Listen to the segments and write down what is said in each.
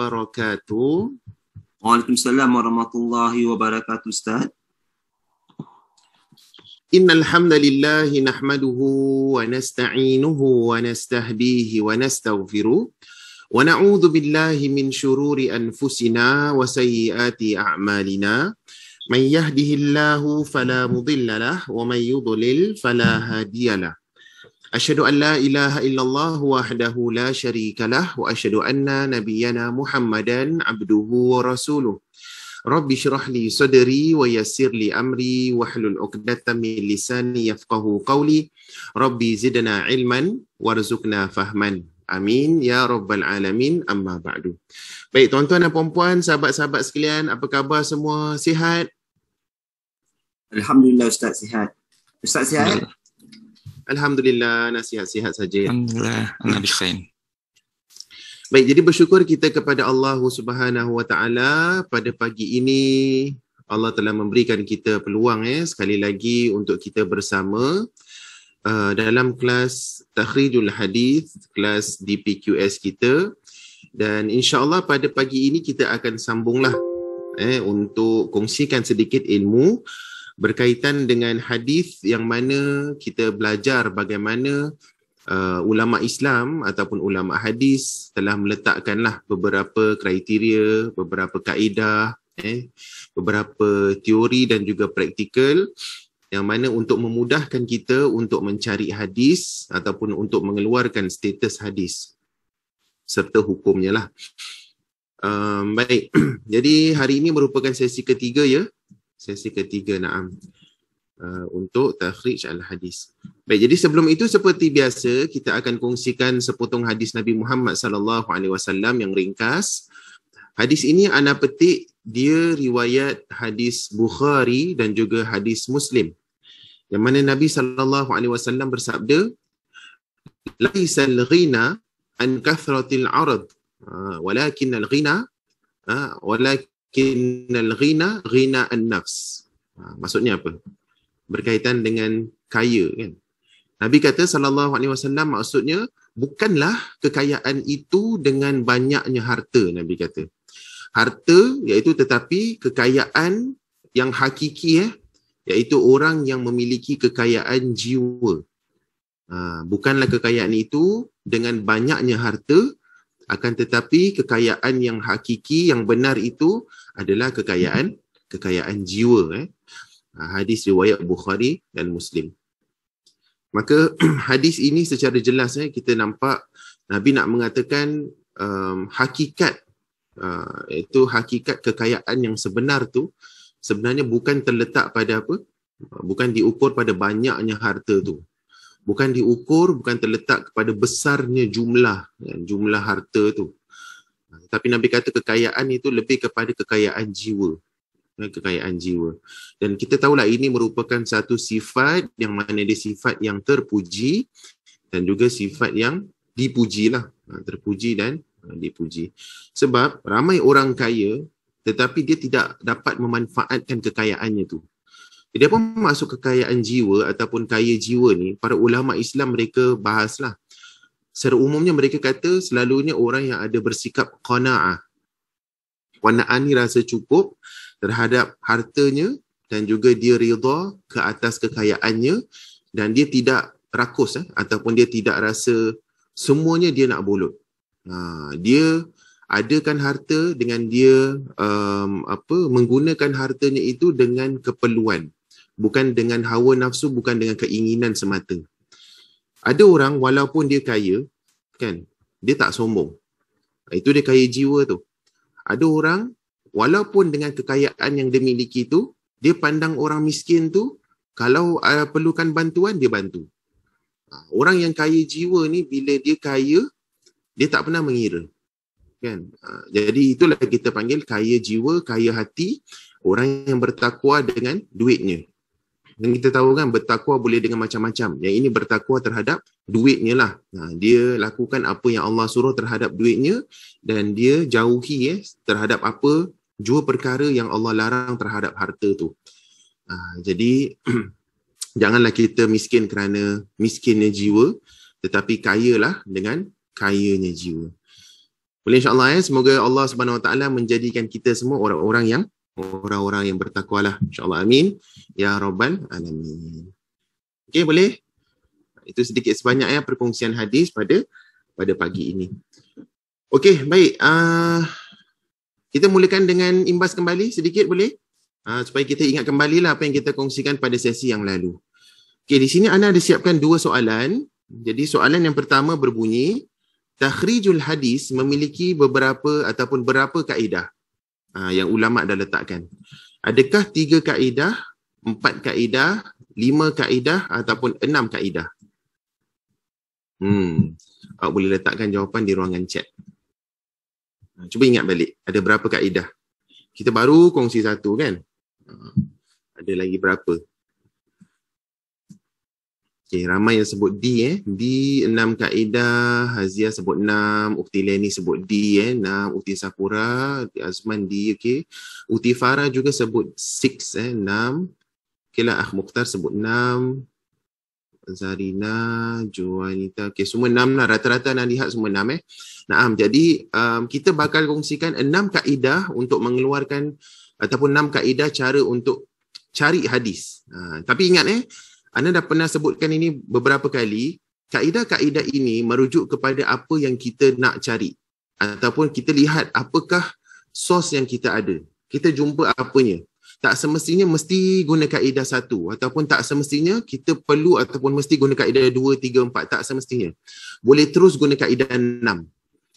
wabarakatuh. Waalaikumsalam warahmatullahi wabarakatuh, Ustaz. Innal hamdalillah nahmaduhu wa nasta'inuhu wa nastahdihi wa nastaghfiruh wa na'udzu billahi min shururi anfusina wa sayyiati a'malina. Man yahdihillahu fala mudilla lahu wa man yudlil fala hadiyalah. Asyhadu an la ilaha illallah wahdahu la syarika lah wa asyhadu anna nabiyyana Muhammadan abduhu wa rasuluh. Rabbi syrah li sadri wa yassir li amri wahlul 'uqdatam min lisani yafqahu qawli. Rabbi zidna ilman warzuqna fahman. Amin ya rabbal alamin. Amma ba'du. Baik tuan-tuan dan puan-puan, sahabat-sahabat sekalian, apa khabar semua? Sihat? Alhamdulillah Ustaz, sihat. Ustaz sihat? Alhamdulillah, nasihat-sihat saja. Alhamdulillah, ana bikhair. Baik, jadi bersyukur kita kepada Allah Subhanahu Wa Taala pada pagi ini. Allah telah memberikan kita peluang sekali lagi untuk kita bersama dalam kelas Takhrijul Hadis, kelas DPQS kita. Dan insya-Allah pada pagi ini kita akan sambunglah untuk kongsikan sedikit ilmu berkaitan dengan hadis yang mana kita belajar bagaimana ulama Islam ataupun ulama hadis telah meletakkanlah beberapa kriteria, beberapa kaedah, beberapa teori dan juga praktikal yang mana untuk memudahkan kita untuk mencari hadis ataupun untuk mengeluarkan status hadis serta hukumnya lah. Baik, jadi hari ini merupakan sesi ketiga ya. Sesi ketiga, na'am. Untuk takhrij al-hadis. Baik, jadi sebelum itu seperti biasa kita akan kongsikan sepotong hadis Nabi Muhammad sallallahu alaihi wasallam yang ringkas. Hadis ini ana petik dia riwayat hadis Bukhari dan juga hadis Muslim. Yang mana Nabi sallallahu alaihi wasallam bersabda, "Laisal ghina an kathratil 'arad, walakinnal ghina ghina an-nafs." Maksudnya apa? Berkaitan dengan kaya kan. Nabi kata sallallahu alaihi wasallam maksudnya bukanlah kekayaan itu dengan banyaknya harta. Nabi kata harta iaitu tetapi kekayaan yang hakiki iaitu orang yang memiliki kekayaan jiwa. Bukanlah kekayaan itu dengan banyaknya harta, akan tetapi kekayaan yang hakiki yang benar itu adalah kekayaan jiwa. Hadis riwayat Bukhari dan Muslim. Maka hadis ini secara jelas kita nampak Nabi nak mengatakan hakikat itu hakikat kekayaan yang sebenar tu sebenarnya bukan terletak pada apa? Bukan diukur pada banyaknya harta tu. Bukan terletak kepada besarnya jumlah harta tu. Tapi Nabi kata kekayaan itu lebih kepada kekayaan jiwa. Dan kita tahulah ini merupakan satu sifat yang mana dia sifat yang terpuji dan juga sifat yang dipuji lah. Terpuji dan dipuji. Sebab ramai orang kaya tetapi dia tidak dapat memanfaatkan kekayaannya tu. Jadi apa maksud kekayaan jiwa ataupun kaya jiwa ni? Para ulama Islam mereka bahaslah. Secara umumnya mereka kata selalunya orang yang ada bersikap qanaah. Qanaah ni rasa cukup terhadap hartanya dan juga dia redha ke atas kekayaannya dan dia tidak rakus ataupun dia tidak rasa semuanya dia nak bolot. Dia adakan harta dengan dia menggunakan hartanya itu dengan keperluan, bukan dengan hawa nafsu, bukan dengan keinginan semata. Ada orang walaupun dia kaya kan, dia tak sombong. Itu dia kaya jiwa tu. Ada orang walaupun dengan kekayaan yang dia miliki tu, dia pandang orang miskin tu, kalau perlukan bantuan, dia bantu. Orang yang kaya jiwa ni, bila dia kaya, dia tak pernah mengira. Kan? Jadi itulah kita panggil kaya jiwa, kaya hati, orang yang bertakwa dengan duitnya. Dan kita tahu kan, bertakwa boleh dengan macam-macam. Yang ini bertakwa terhadap duitnya lah. Dia lakukan apa yang Allah suruh terhadap duitnya, dan dia jauhi terhadap apa jua perkara yang Allah larang terhadap harta tu. Jadi janganlah kita miskin kerana miskinnya jiwa, tetapi kayalah dengan kayanya jiwa. Boleh insya-Allah semoga Allah Subhanahu Wa Taala menjadikan kita semua orang-orang yang bertakwa lah. Insya-Allah amin ya rabbal alamin. Okey, boleh? Itu sedikit sebanyak perkongsian hadis pada pagi ini. Okey, baik. Kita mulakan dengan imbas kembali sedikit boleh? Supaya kita ingat kembali lah apa yang kita kongsikan pada sesi yang lalu. Okey, di sini Ana ada siapkan 2 soalan. Jadi soalan yang pertama berbunyi, takhrijul hadis memiliki beberapa ataupun berapa kaedah yang ulama' dah letakkan. Adakah 3 kaedah, 4 kaedah, 5 kaedah ataupun 6 kaedah? Awak boleh letakkan jawapan di ruangan chat. Cuba ingat balik, ada berapa kaedah? Kita baru kongsi 1 kan? Ada lagi berapa? Okay, ramai yang sebut D D 6 kaedah, Hazia sebut 6, Ukti Leni sebut D 6, Ukti Sakura, Azman D, okey. Ukti Farah juga sebut 6 6. Okeylah, Mukhtar sebut 6. Zarina, Juanita, okey semua 6 lah, rata-rata nak lihat semua 6 Naam, jadi kita bakal kongsikan 6 kaedah untuk mengeluarkan ataupun 6 kaedah cara untuk cari hadis. Tapi ingat Anda dah pernah sebutkan ini beberapa kali, kaedah-kaedah ini merujuk kepada apa yang kita nak cari. Ataupun kita lihat apakah sos yang kita ada. Kita jumpa apanya. Tak semestinya mesti guna kaedah 1 ataupun tak semestinya kita perlu ataupun mesti guna kaedah 2, 3, 4. Tak semestinya. Boleh terus guna kaedah 6.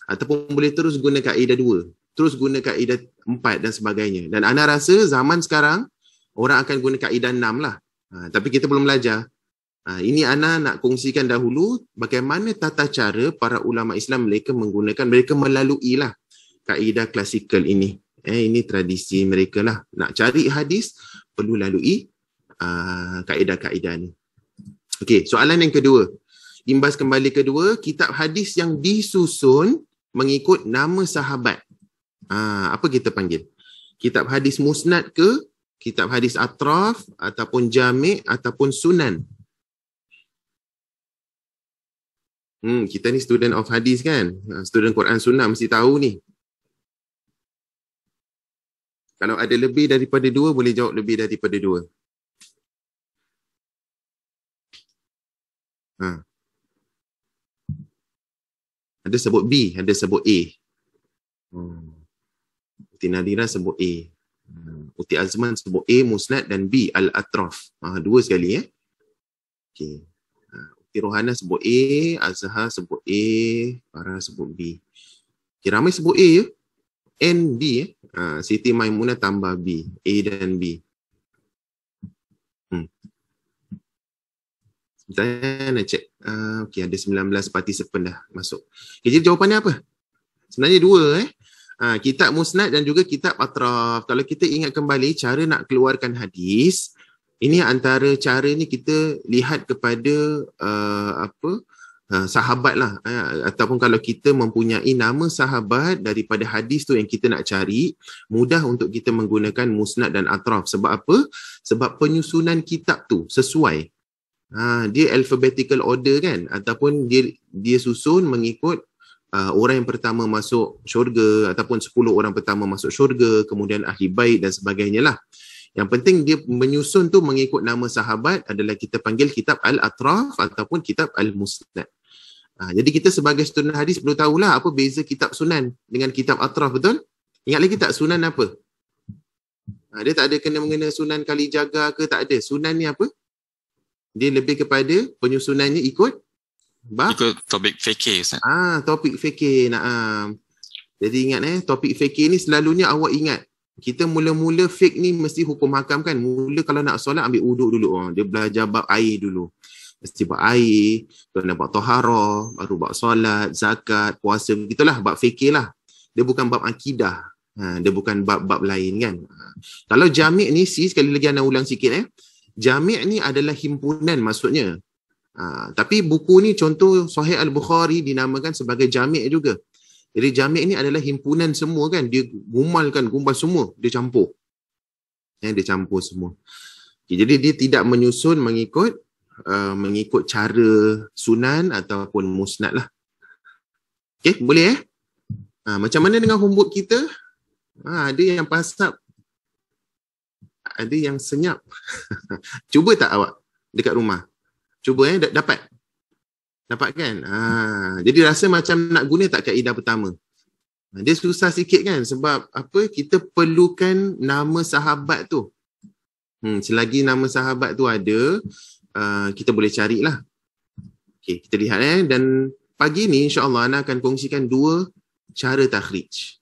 Ataupun boleh terus guna kaedah 2. Terus guna kaedah 4 dan sebagainya. Dan Ana rasa zaman sekarang orang akan guna kaedah 6 lah. Tapi kita belum belajar. Ini Ana nak kongsikan dahulu bagaimana tata cara para ulama Islam mereka melalui lah kaedah klasikal ini. Ini tradisi mereka lah. Nak cari hadis perlu lalui kaedah-kaedah ni. Okey, soalan yang kedua. Imbas kembali kedua, kitab hadis yang disusun mengikut nama sahabat. Apa kita panggil? Kitab hadis musnad ke? Kitab hadis atraf ataupun jami' ataupun sunan. Kita ni student of hadis kan? Student Quran Sunnah mesti tahu ni. Kalau ada lebih daripada 2, boleh jawab lebih daripada 2. Ada sebut B, ada sebut A. Uti Nadira sebut A. Uti Azman sebut A, musnad dan B, al-atraf. 2 sekali Okey. Uti Rohana sebut A, Azhar sebut A, Farah sebut B. Okay, ramai sebut A ya. N, B Siti Maimunah tambah B. A dan B. Sebentar nak cek. Okey, ada 19 participant dah masuk. Okay, jadi jawapannya apa? Sebenarnya 2 kitab musnad dan juga kitab atraf. Kalau kita ingat kembali cara nak keluarkan hadis, ini antara cara ni kita lihat kepada sahabat lah, ataupun kalau kita mempunyai nama sahabat daripada hadis tu yang kita nak cari, mudah untuk kita menggunakan musnad dan atraf. Sebab apa? Sebab penyusunan kitab tu sesuai. Dia alphabetical order kan, ataupun dia susun mengikut orang yang pertama masuk syurga ataupun 10 orang pertama masuk syurga, kemudian ahli bait dan sebagainya lah. Yang penting dia menyusun tu mengikut nama sahabat adalah kita panggil kitab al-atraf ataupun kitab al-musnad. Jadi kita sebagai student hadis perlu tahulah apa beza kitab sunan dengan kitab atraf, betul? Ingat lagi tak sunan apa? Dia tak ada kena-mengena sunan Kalijaga ke, tak ada. Sunan ni apa? Dia lebih kepada penyusunannya ikut topik fikih, Ustaz. Topik fikih. Jadi ingat topik fikih ni selalunya awak ingat. Kita mula-mula fiqh ni mesti hukum hakam kan. Mula kalau nak solat ambil wuduk dulu. Dia belajar bab air dulu. Mesti bab air, kena bab taharah, baru bab solat, zakat, puasa, begitulah bab fikih lah. Dia bukan bab akidah. Dia bukan bab-bab lain kan. Kalau jami' ni sekali lagi Ana ulang sikit Jami' ni adalah himpunan maksudnya. Tapi buku ni contoh Sahih Al-Bukhari dinamakan sebagai jami' juga. Jadi jami' ni adalah himpunan semua kan. Dia gumbal semua. Dia campur. Dia campur semua. Jadi dia tidak menyusun mengikut cara sunan ataupun musnad lah. Okay, boleh Macam mana dengan homework kita? Ada yang pasap, ada yang senyap. Cuba tak awak dekat rumah? Cuba dapat? Dapat kan? Jadi rasa macam nak guna tak kaedah pertama? Dia susah sikit kan, sebab apa, kita perlukan nama sahabat tu. Selagi nama sahabat tu ada, kita boleh carilah. Okay, kita lihat dan pagi ni insya-Allah Ana akan kongsikan 2 cara takhrij.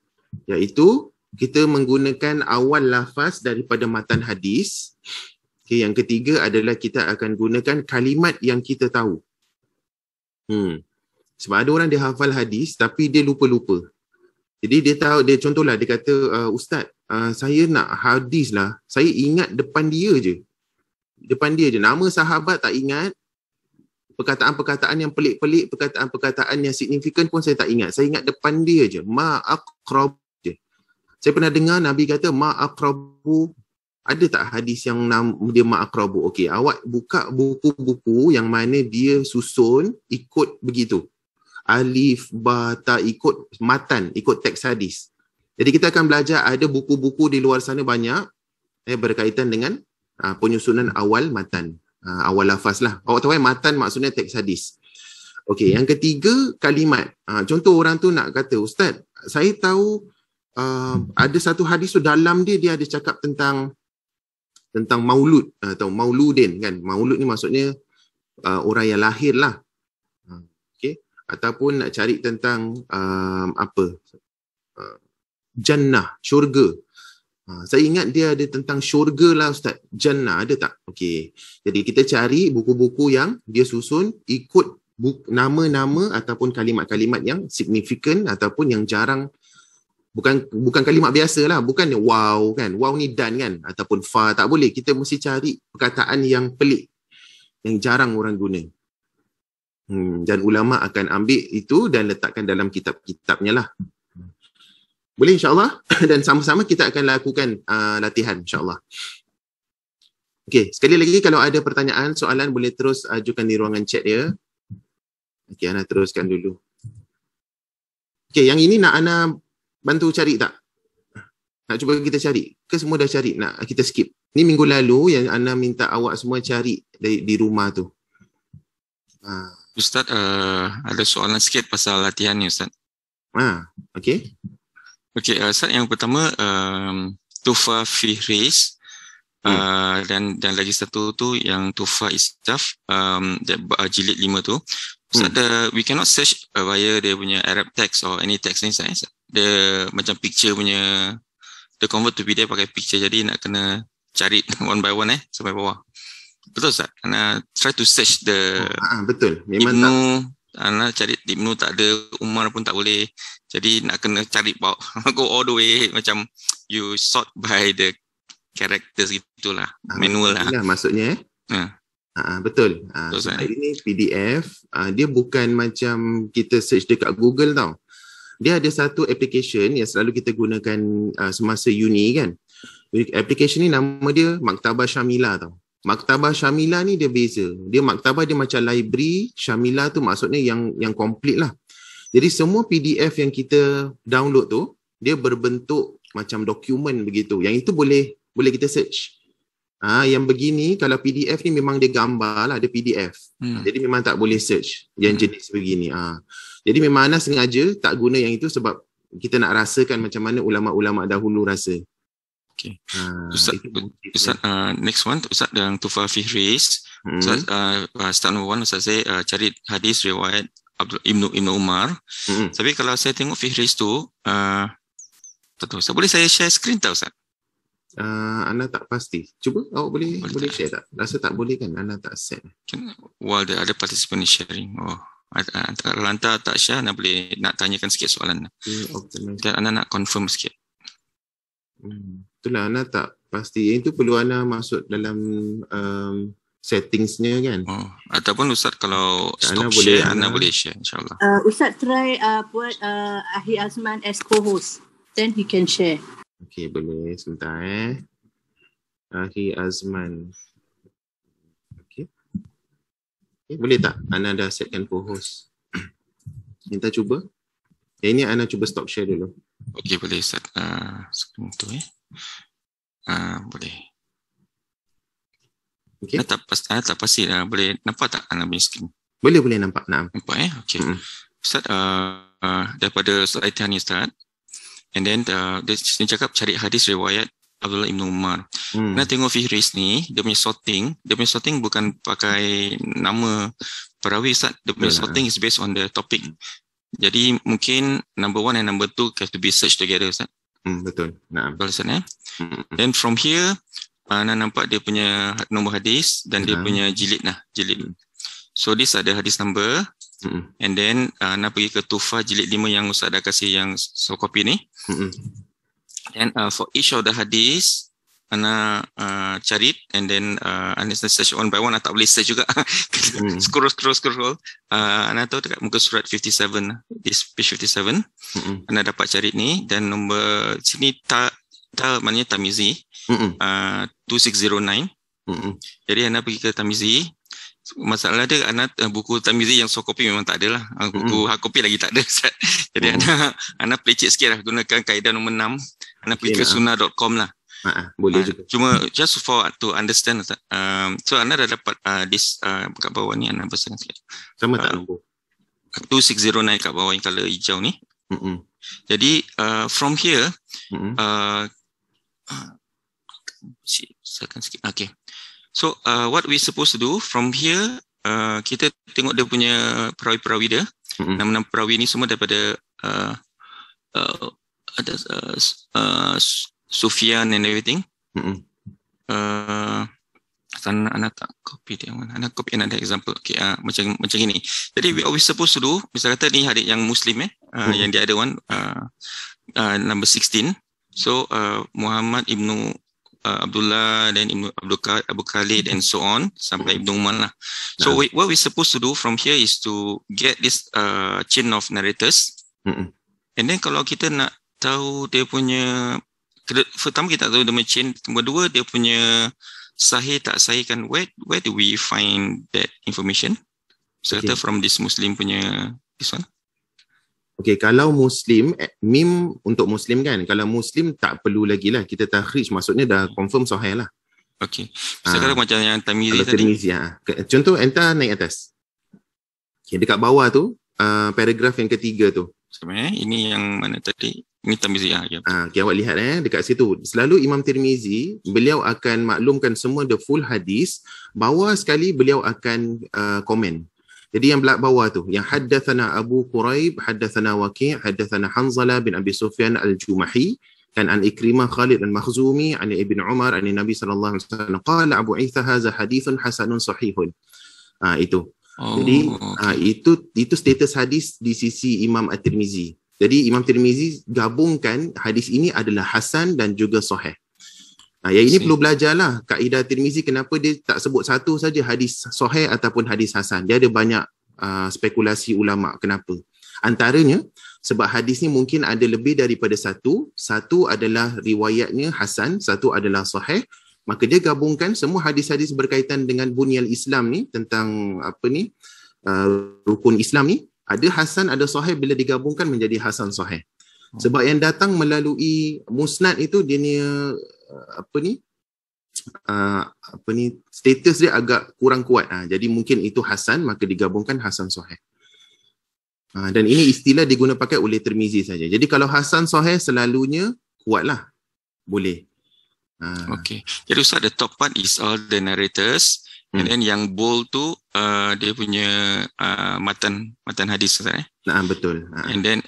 Iaitu kita menggunakan awal lafaz daripada matan hadis. Okay, yang ketiga adalah kita akan gunakan kalimat yang kita tahu. Sebab ada orang dia hafal hadis tapi dia lupa-lupa. Jadi dia tahu, dia contohlah dia kata, Ustaz, saya nak hadis lah, saya ingat depan dia je. Depan dia je. Nama sahabat tak ingat. Perkataan-perkataan yang pelik-pelik, perkataan-perkataan yang signifikan pun saya tak ingat. Saya ingat depan dia je. Ma'aqrab je. Saya pernah dengar Nabi kata ma'aqrabu. Ada tak hadis yang dia ma'aqrabu? Okey, awak buka buku-buku yang mana dia susun ikut begitu. Alif, ba, ta, ikut matan, ikut teks hadis. Jadi kita akan belajar ada buku-buku di luar sana banyak berkaitan dengan penyusunan awal matan, awal lafaz lah. Awak tahu matan maksudnya teks hadis. Okey, yang ketiga kalimat. Contoh orang tu nak kata, Ustaz, saya tahu ada satu hadis tu dalam dia ada cakap tentang maulud atau mauludin kan. Maulud ni maksudnya orang yang lahir lah. Ataupun nak cari tentang jannah, syurga. Saya ingat dia ada tentang syurga lah Ustaz. Jannah ada tak? Okey. Jadi kita cari buku-buku yang dia susun ikut nama-nama ataupun kalimat-kalimat yang signifikan ataupun yang jarang. Bukan kalimat biasa lah. Bukan wow kan. Wow ni dan kan. Ataupun fa. Tak boleh. Kita mesti cari perkataan yang pelik. Yang jarang orang guna. Dan ulama akan ambil itu dan letakkan dalam kitab-kitabnya lah. Boleh insyaAllah. Dan sama-sama kita akan lakukan latihan insyaAllah. Okey, sekali lagi kalau ada pertanyaan, soalan boleh terus ajukan di ruangan chat dia. Okey, Ana teruskan dulu. Okey, yang ini nak Ana bantu cari tak? Nak cuba kita cari? Ke semua dah cari? Nak kita skip? Ni minggu lalu yang Ana minta awak semua cari di rumah tu. Ustaz, ada soalan sikit pasal latihan ni Ustaz. Okey. Okey, Ustaz, yang pertama Tufa Fihris dan lagi satu tu yang Tufa Istaf jilid 5 tu. Ustaz, we cannot search via dia punya Arab text or any text ni Ustaz. Dia macam picture punya, dia convert to PDF pakai picture, jadi nak kena cari one by one sampai bawah. Betul Ustaz? Ana try to search the betul. Memang Ibnu, Ana cari Ibnu tak ada, Umar pun tak boleh. Jadi nak kena cari go all the way, macam you sort by the characters gitulah. Manual lah. Inilah maksudnya betul. Ini PDF, dia bukan macam kita search dekat Google tau. Dia ada satu application yang selalu kita gunakan semasa uni kan. Application ni nama dia Maktabah Syamila tau. Maktabah Syamila ni dia beza. Dia maktabah dia macam library, Syamila tu maksudnya yang komplit lah. Jadi semua PDF yang kita download tu, dia berbentuk macam dokumen begitu. Yang itu boleh kita search. Yang begini kalau PDF ni memang dia gambar lah, dia PDF. Jadi memang tak boleh search yang jenis begini. Jadi memang Ana sengaja tak guna yang itu sebab kita nak rasakan macam mana ulama-ulama dahulu rasa. Okay. Ustaz, next one Ustaz yang Tufa Fihris. Ustaz, start number 1 Ustaz saya cari hadis riwayat Ibnu Umar. Tapi kalau saya tengok Fihris tu tak tahu Ustaz, boleh saya share screen tak Ustaz? Ana tak pasti. Cuba awak boleh share tak? Rasa tak boleh kan? Ana tak set. Well, ada participant sharing. Kalau anda tak share, Ana boleh nak tanyakan sikit soalan. Dan Ana nak confirm sikit. Itulah Ana tak pasti. Yang itu perlu Ana masuk dalam settingsnya kan. Ataupun Ustaz kalau stop share, Ana boleh share insyaAllah. Ustaz try buat Ahi Azman as co-host. Then he can share. Okey, boleh. Sebentar Ahi Azman. Okey. Boleh tak? Ana dah setkan co-host. Minta cuba. Yang ini Ana cuba stop share dulu. Okey, boleh Ustaz. Screen tu boleh. Okey. Tak pasti boleh nampak tak Ana punya screen? Boleh nampak. Naam. Nampak Okey. Ustaz, daripada Ustaz Aithan ni Ustaz. And then dia cakap cari hadis riwayat Abdullah Ibn Umar. Nak tengok Fihris ni, dia punya sorting bukan pakai nama perawi Ustaz. Dia punya sorting is based on the topic. Jadi mungkin number 1 and number 2 have to be searched together Ustaz. Betul. Naam. Betul Ustaz Then from here, nak nampak dia punya nombor hadis dan dia punya jilid. So this ada hadis number. And then nak pergi ke Tuhfah jilid 5 yang Ustaz dah kasih yang soft copy ni. And for each of the hadis Ana cari and then Ana search one by one. Ana tak boleh search juga. Scroll. Ana tahu dekat muka surat 57, this page 57. Ana dapat cari ni dan nombor sini maknanya Tamizi 2609. Jadi Ana pergi ke Tamizi. Masalah dia buku Tamizi yang soft copy memang tak ada lah. Buku hard copy lagi tak ada. Jadi Ana pelicit sikit lah, gunakan kaedah nombor 6. Ana pergi ke sunnah.com lah. Boleh juga. Cuma just for to understand. So Ana dah dapat this kat bawah ni. Ana besarkan sikit. Sama tak nombor? 2609 kat bawah yang colour hijau ni. Jadi from here silakan sikit. Okay. So what we supposed to do from here, kita tengok dia punya perawi-perawi dia. Nama-nama perawi ni semua daripada ada Sufyan and everything. Anak tak copy dia mana. Anak copy another example. Okay, macam ini. Jadi we always supposed to do, misal kata ni hadis yang Muslim yang dia ada number 16. So Muhammad ibnu Abdullah dan Ibnu Abu Khalid and so on sampai Ibnu Umar lah. So what we supposed to do from here is to get this chain of narrators. And then kalau kita nak tahu dia punya, pertama kita tahu dia punya chain, kedua dia punya sahih tak sahih kan, where do we find that information? So kata from this Muslim punya this one. Okey, kalau Muslim, mim untuk Muslim kan, kalau Muslim tak perlu lagi lah kita takhrij, maksudnya dah confirm sahih lah. Okey, sekarang macam yang Tirmizi tadi. Tirmizi, contoh enter naik atas. Okay, dekat bawah tu paragraf yang ketiga tu. Sebenarnya ini yang mana tadi? Ini Tirmizi okay, awak lihat dekat situ. Selalu Imam Tirmizi, beliau akan maklumkan semua the full hadis, bawah sekali beliau akan komen. Jadi yang belakang bawah tu, yang haddathana Abu Quraib, haddathana Waqi', haddathana Hanzalah bin Abi Sufyan al-Jumahi, kan an Ikrimah Khalid al-Makhzumi, an Ibn Umar, an Nabi sallallahu alaihi wasallam, qala Abu Isa hadza hadithun hasanun sahihun. Itu. Jadi itu status hadis di sisi Imam At-Tirmizi. Jadi Imam Tirmizi gabungkan hadis ini adalah hasan dan juga sahih. Yang ini perlu belajarlah kaedah Tirmizi, kenapa dia tak sebut satu saja hadis sahih ataupun hadis hasan. Dia ada banyak spekulasi ulama kenapa. Antaranya sebab hadis ni mungkin ada lebih daripada satu adalah riwayatnya hasan, satu adalah sahih. Maka dia gabungkan semua hadis-hadis berkaitan dengan bunyal Islam ni, tentang rukun Islam ni, ada hasan ada sahih, bila digabungkan menjadi hasan sahih. Sebab yang datang melalui musnad itu dia ni status dia agak kurang kuat. Jadi mungkin itu hasan, maka digabungkan hasan sahih. Dan ini istilah diguna pakai oleh Tirmizi saja. Jadi kalau hasan sahih selalunya kuatlah. Boleh. Okay. Jadi Ustaz, the top part is all the narrators. And then yang bold tu dia punya matan hadis Ustaz. Betul. And then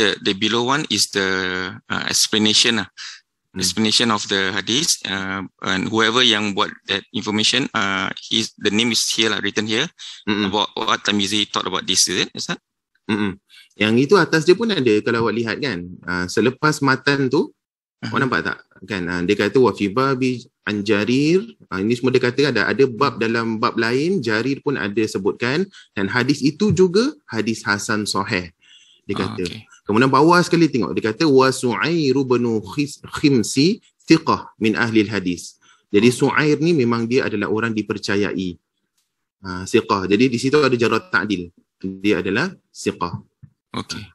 the below one is the explanation explanation of the hadith, and whoever yang buat that information, the name is here written here about what Tirmizi thought about this, is it? Is that? Yang itu atas dia pun ada, kalau awak lihat kan, selepas matan tu, awak nampak tak kan, dia kata wa fi babi an Jarir, ini semua dia kata ada bab dalam bab lain, Jarir pun ada sebutkan, dan hadis itu juga hadis hasan sahih, dia kata. Kemudian bawah sekali tengok, dia kata wa Su'air bin Khimsi thiqah min ahli hadis. Jadi Su'air ni memang dia adalah orang dipercayai, thiqah. Jadi di situ ada jarat ta'dil, dia adalah thiqah. Okay.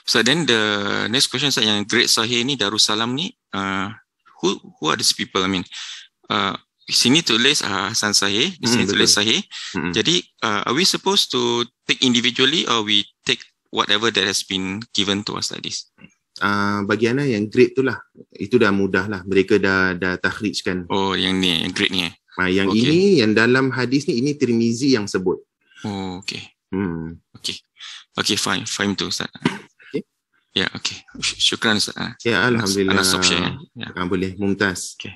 So then the next question Ustaz, yang grade sahih ni Darussalam ni who are these people? I mean sini tulis Hasan Sahih, di sini tulis Sahih. Jadi are we supposed to take individually or we take whatever that has been given to us like this? Bagi Ana yang grade tu lah, itu dah mudah lah, mereka dah takhrijkan. Oh yang ni, yang grade ni yang ini, yang dalam hadis ni, ini Tirmizi yang sebut. Oh okay. Okay, fine tu Ustaz. Ya, okay. Syukran Ustaz. Ya, Alhamdulillah. Stop share. Ya. Boleh, mumtaz. Okay.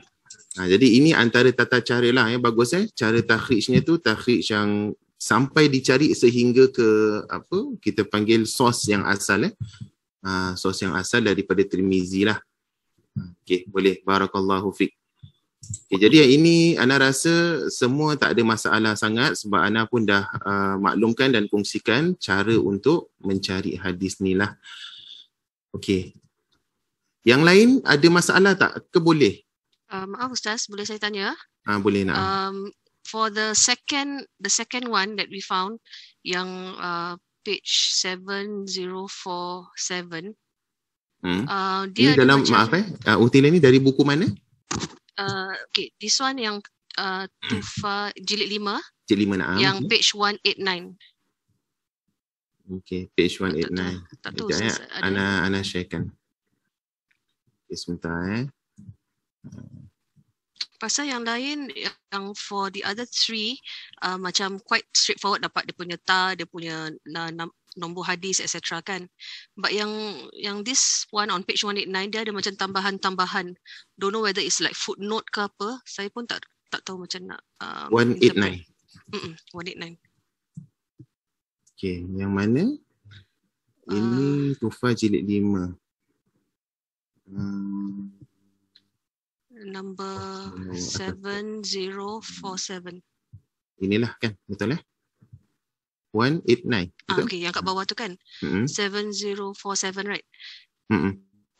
Jadi ini antara tata cara lah bagus cara takhrijnya tu, takhrij yang sampai dicari sehingga ke kita panggil sos yang asal sos yang asal daripada Tirmizi lah. Okay, boleh. Barakallahu fiqh. Okay, jadi yang ini Ana rasa semua tak ada masalah sangat sebab Ana pun dah maklumkan dan kongsikan cara untuk mencari hadis ni lah. Okey. Yang lain ada masalah tak? Ke boleh? Maaf Ustaz, boleh saya tanya? Boleh nak. For the second one that we found, yang page 7047. Ini Dia dalam macam, Utila ni dari buku mana? Okay, this one yang Tufa jilid 5. Jilid 5 nak. Yang page 189. Okay, page 189. Tak tahu Ana sharekan. Okay, sebentar Pasal yang lain, yang for the other three, macam quite straightforward, dapat dia punya dia punya nombor hadis etc kan. But yang this one on page 189, dia ada macam tambahan-tambahan. Don't know whether it's like footnote ke apa. Saya pun tak tahu macam nak 189. 189. Okay, yang mana? Ini Tufa jilid 5. Number 7047. Inilah kan, betul 189. Betul? Okay, yang kat bawah tu kan. 7047, right?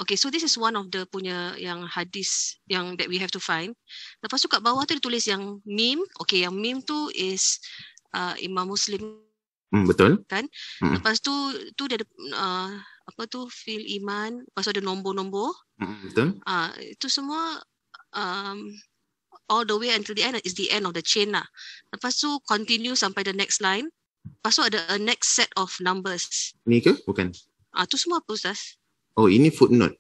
Okay, so this is one of the punya yang hadis yang that we have to find. Lepas tu kat bawah tu dia tulis yang mim. Okay, yang mim tu is Imam Muslim. Betul. Kan? Lepas tu dia ada apa tu fil iman, lepas tu ada nombor-nombor. Betul. Itu semua all the way until the end is the end of the chain lah. Lepas tu continue sampai the next line. Lepas tu ada a next set of numbers. Ni ke? Bukan. Tu semua apa Ustaz? Oh, ini footnote.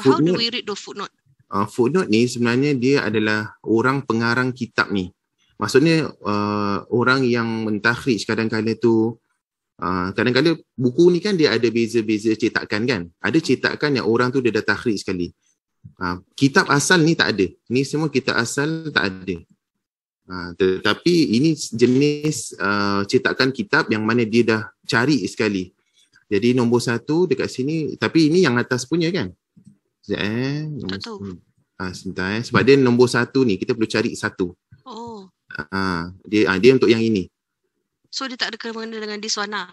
How do we read the footnote? Footnote ni sebenarnya dia adalah orang pengarang kitab ni. Maksudnya orang yang mentakhrij kadang-kadang tu kadang-kadang buku ni kan dia ada beza-beza cetakan kan. Ada cetakan yang orang tu dia dah takhrij sekali. Kitab asal ni tak ada. Ni semua kitab asal tak ada. Tetapi ini jenis cetakan kitab yang mana dia dah cari sekali. Jadi nombor 1 dekat sini, tapi ini yang atas punya kan? Tak tahu. Sebentar sebab dia nombor 1 ni kita perlu cari 1. Oh. Dia untuk yang ini. So dia tak ada kena dengan this one lah?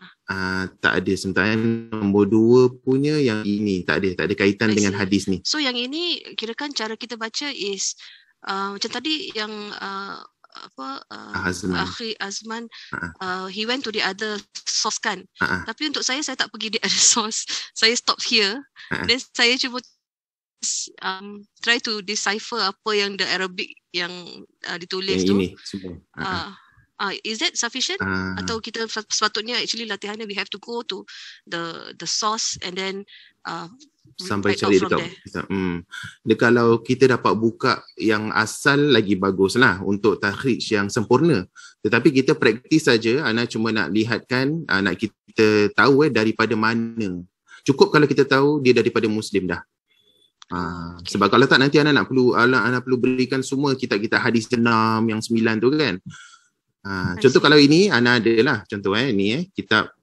Tak ada. Sebentar nombor 2 punya yang ini tak ada kaitan dengan hadis ni. So yang ini kirakan cara kita baca is macam tadi yang Akhi Azman he went to the other source kan. Tapi untuk saya tak pergi di other source. Saya stop here. Then saya cuba try to decipher apa yang the Arabic yang ditulis yang tu. Ini semua. Is that sufficient? Atau kita sepatutnya actually latihannya we have to go to the source and then sampai cari dekat kita. Dia kalau kita dapat buka yang asal lagi baguslah untuk takhrij yang sempurna. Tetapi kita praktis saja. Ana cuma nak lihatkan, nak kita tahu daripada mana. Cukup kalau kita tahu dia daripada Muslim dah. Sebab kalau tak nanti Ana perlu berikan semua kitab-kitab hadis 6 yang 9 tu kan. Contoh kalau ini Ana adalah contoh ni kitab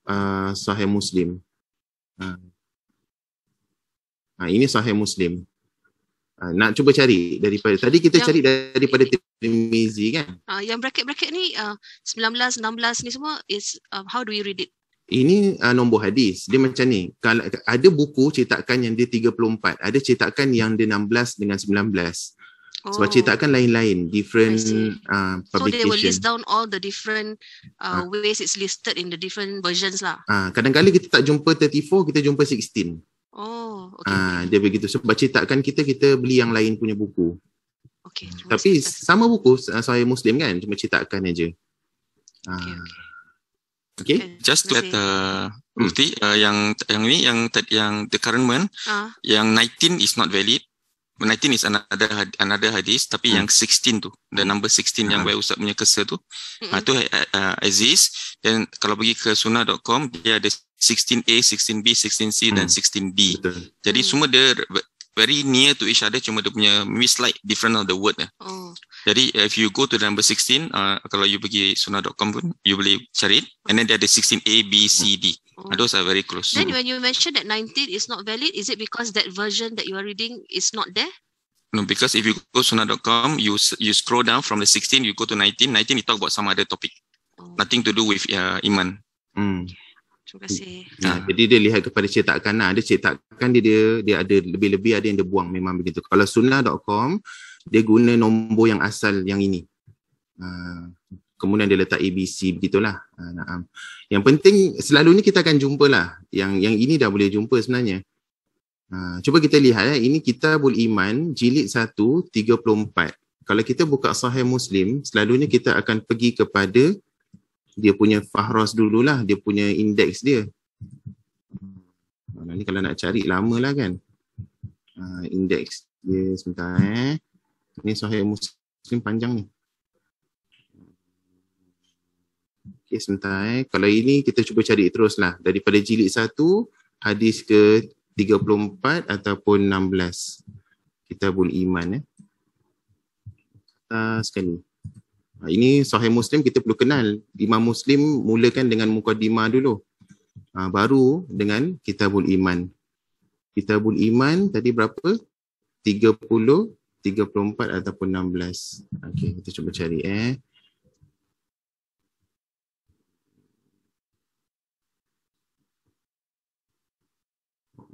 Sahih Muslim. Ini Sahih Muslim. Nak cuba cari daripada tadi kita cari daripada Tirmizi kan. Yang bracket-bracket ni 19, 16 ni semua is how do we read it? Ini nombor hadis. Dia macam ni. Kalau ada buku cetakan yang dia 34, ada cetakan yang dia 16 dengan 19. Sebab cetakan lain-lain, different So they will publication. list down all the different ways it's listed in the different versions lah. Kadang-kadang kita tak jumpa 34, kita jumpa 16. Oh, okay. Dia begitu. Sebab cetakan kita beli yang lain punya buku. Okay. Tapi sama buku Sahih Muslim kan, cuma cetakan aja. Okay. Just to add Mufti, yang ni yang the current one, yang 19 is not valid. 19 is another hadis, tapi yang 16 tu, the number 16 yang baik Ustaz punya cursor tu, tu Aziz. Dan kalau pergi ke sunnah.com, dia ada 16A, 16B, 16C dan 16D. Betul. Jadi semua dia very near to each other, cuma dia punya slight different of the word. Jadi if you go to the number 16, kalau you pergi sunnah.com pun, you boleh cari it, and then dia ada 16A, B, C, D. Those are very close. Then when you mentioned that 19 is not valid, is it because that version that you are reading is not there? No, because if you go sunnah.com, you scroll down from the 16, you go to 19. 19 you talk about some other topic, nothing to do with iman. Terima kasih. Jadi dia lihat kepada cetakan. Ada cetakan dia ada lebih-lebih, ada yang dia buang, memang begitu. Kalau sunnah.com, dia guna nombor yang asal yang ini. Kemudian dia letak ABC, begitulah. Yang penting selalunya kita akan jumpa lah. Yang ini dah boleh jumpa sebenarnya. Cuba kita lihat ini Kitabul Iman jilid 1 34. Kalau kita buka Sahih Muslim, selalunya kita akan pergi kepada dia punya fahras dululah, dia punya indeks dia. Ni kalau nak cari lama lah kan. Indeks dia sebentar Ni Sahih Muslim panjang ni. Okay, sebentar Kalau ini kita cuba cari teruslah daripada jilid 1 hadis ke 34 ataupun 16. Kitabul Iman atas sekali. Ini Sahih Muslim kita perlu kenal. Imam Muslim mulakan dengan mukaddimah dulu. Baru dengan Kitabul Iman. Kitabul Iman tadi berapa? 30, 34 ataupun 16. Okey, kita cuba cari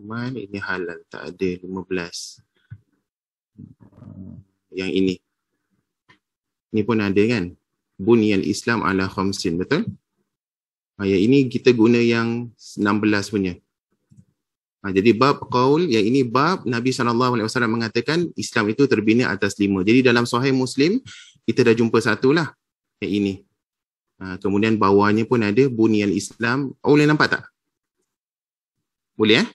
Iman ini halal, tak ada 15. Yang ini. Ini pun ada kan? Bunyal Islam ala khamsin, betul? Yang ini kita guna yang 16 punya. Jadi bab qaul, yang ini bab Nabi SAW mengatakan Islam itu terbina atas 5. Jadi dalam Sahih Muslim, kita dah jumpa satu lah. Yang ini. Kemudian bawahnya pun ada Bunyal Islam. Boleh nampak tak? Boleh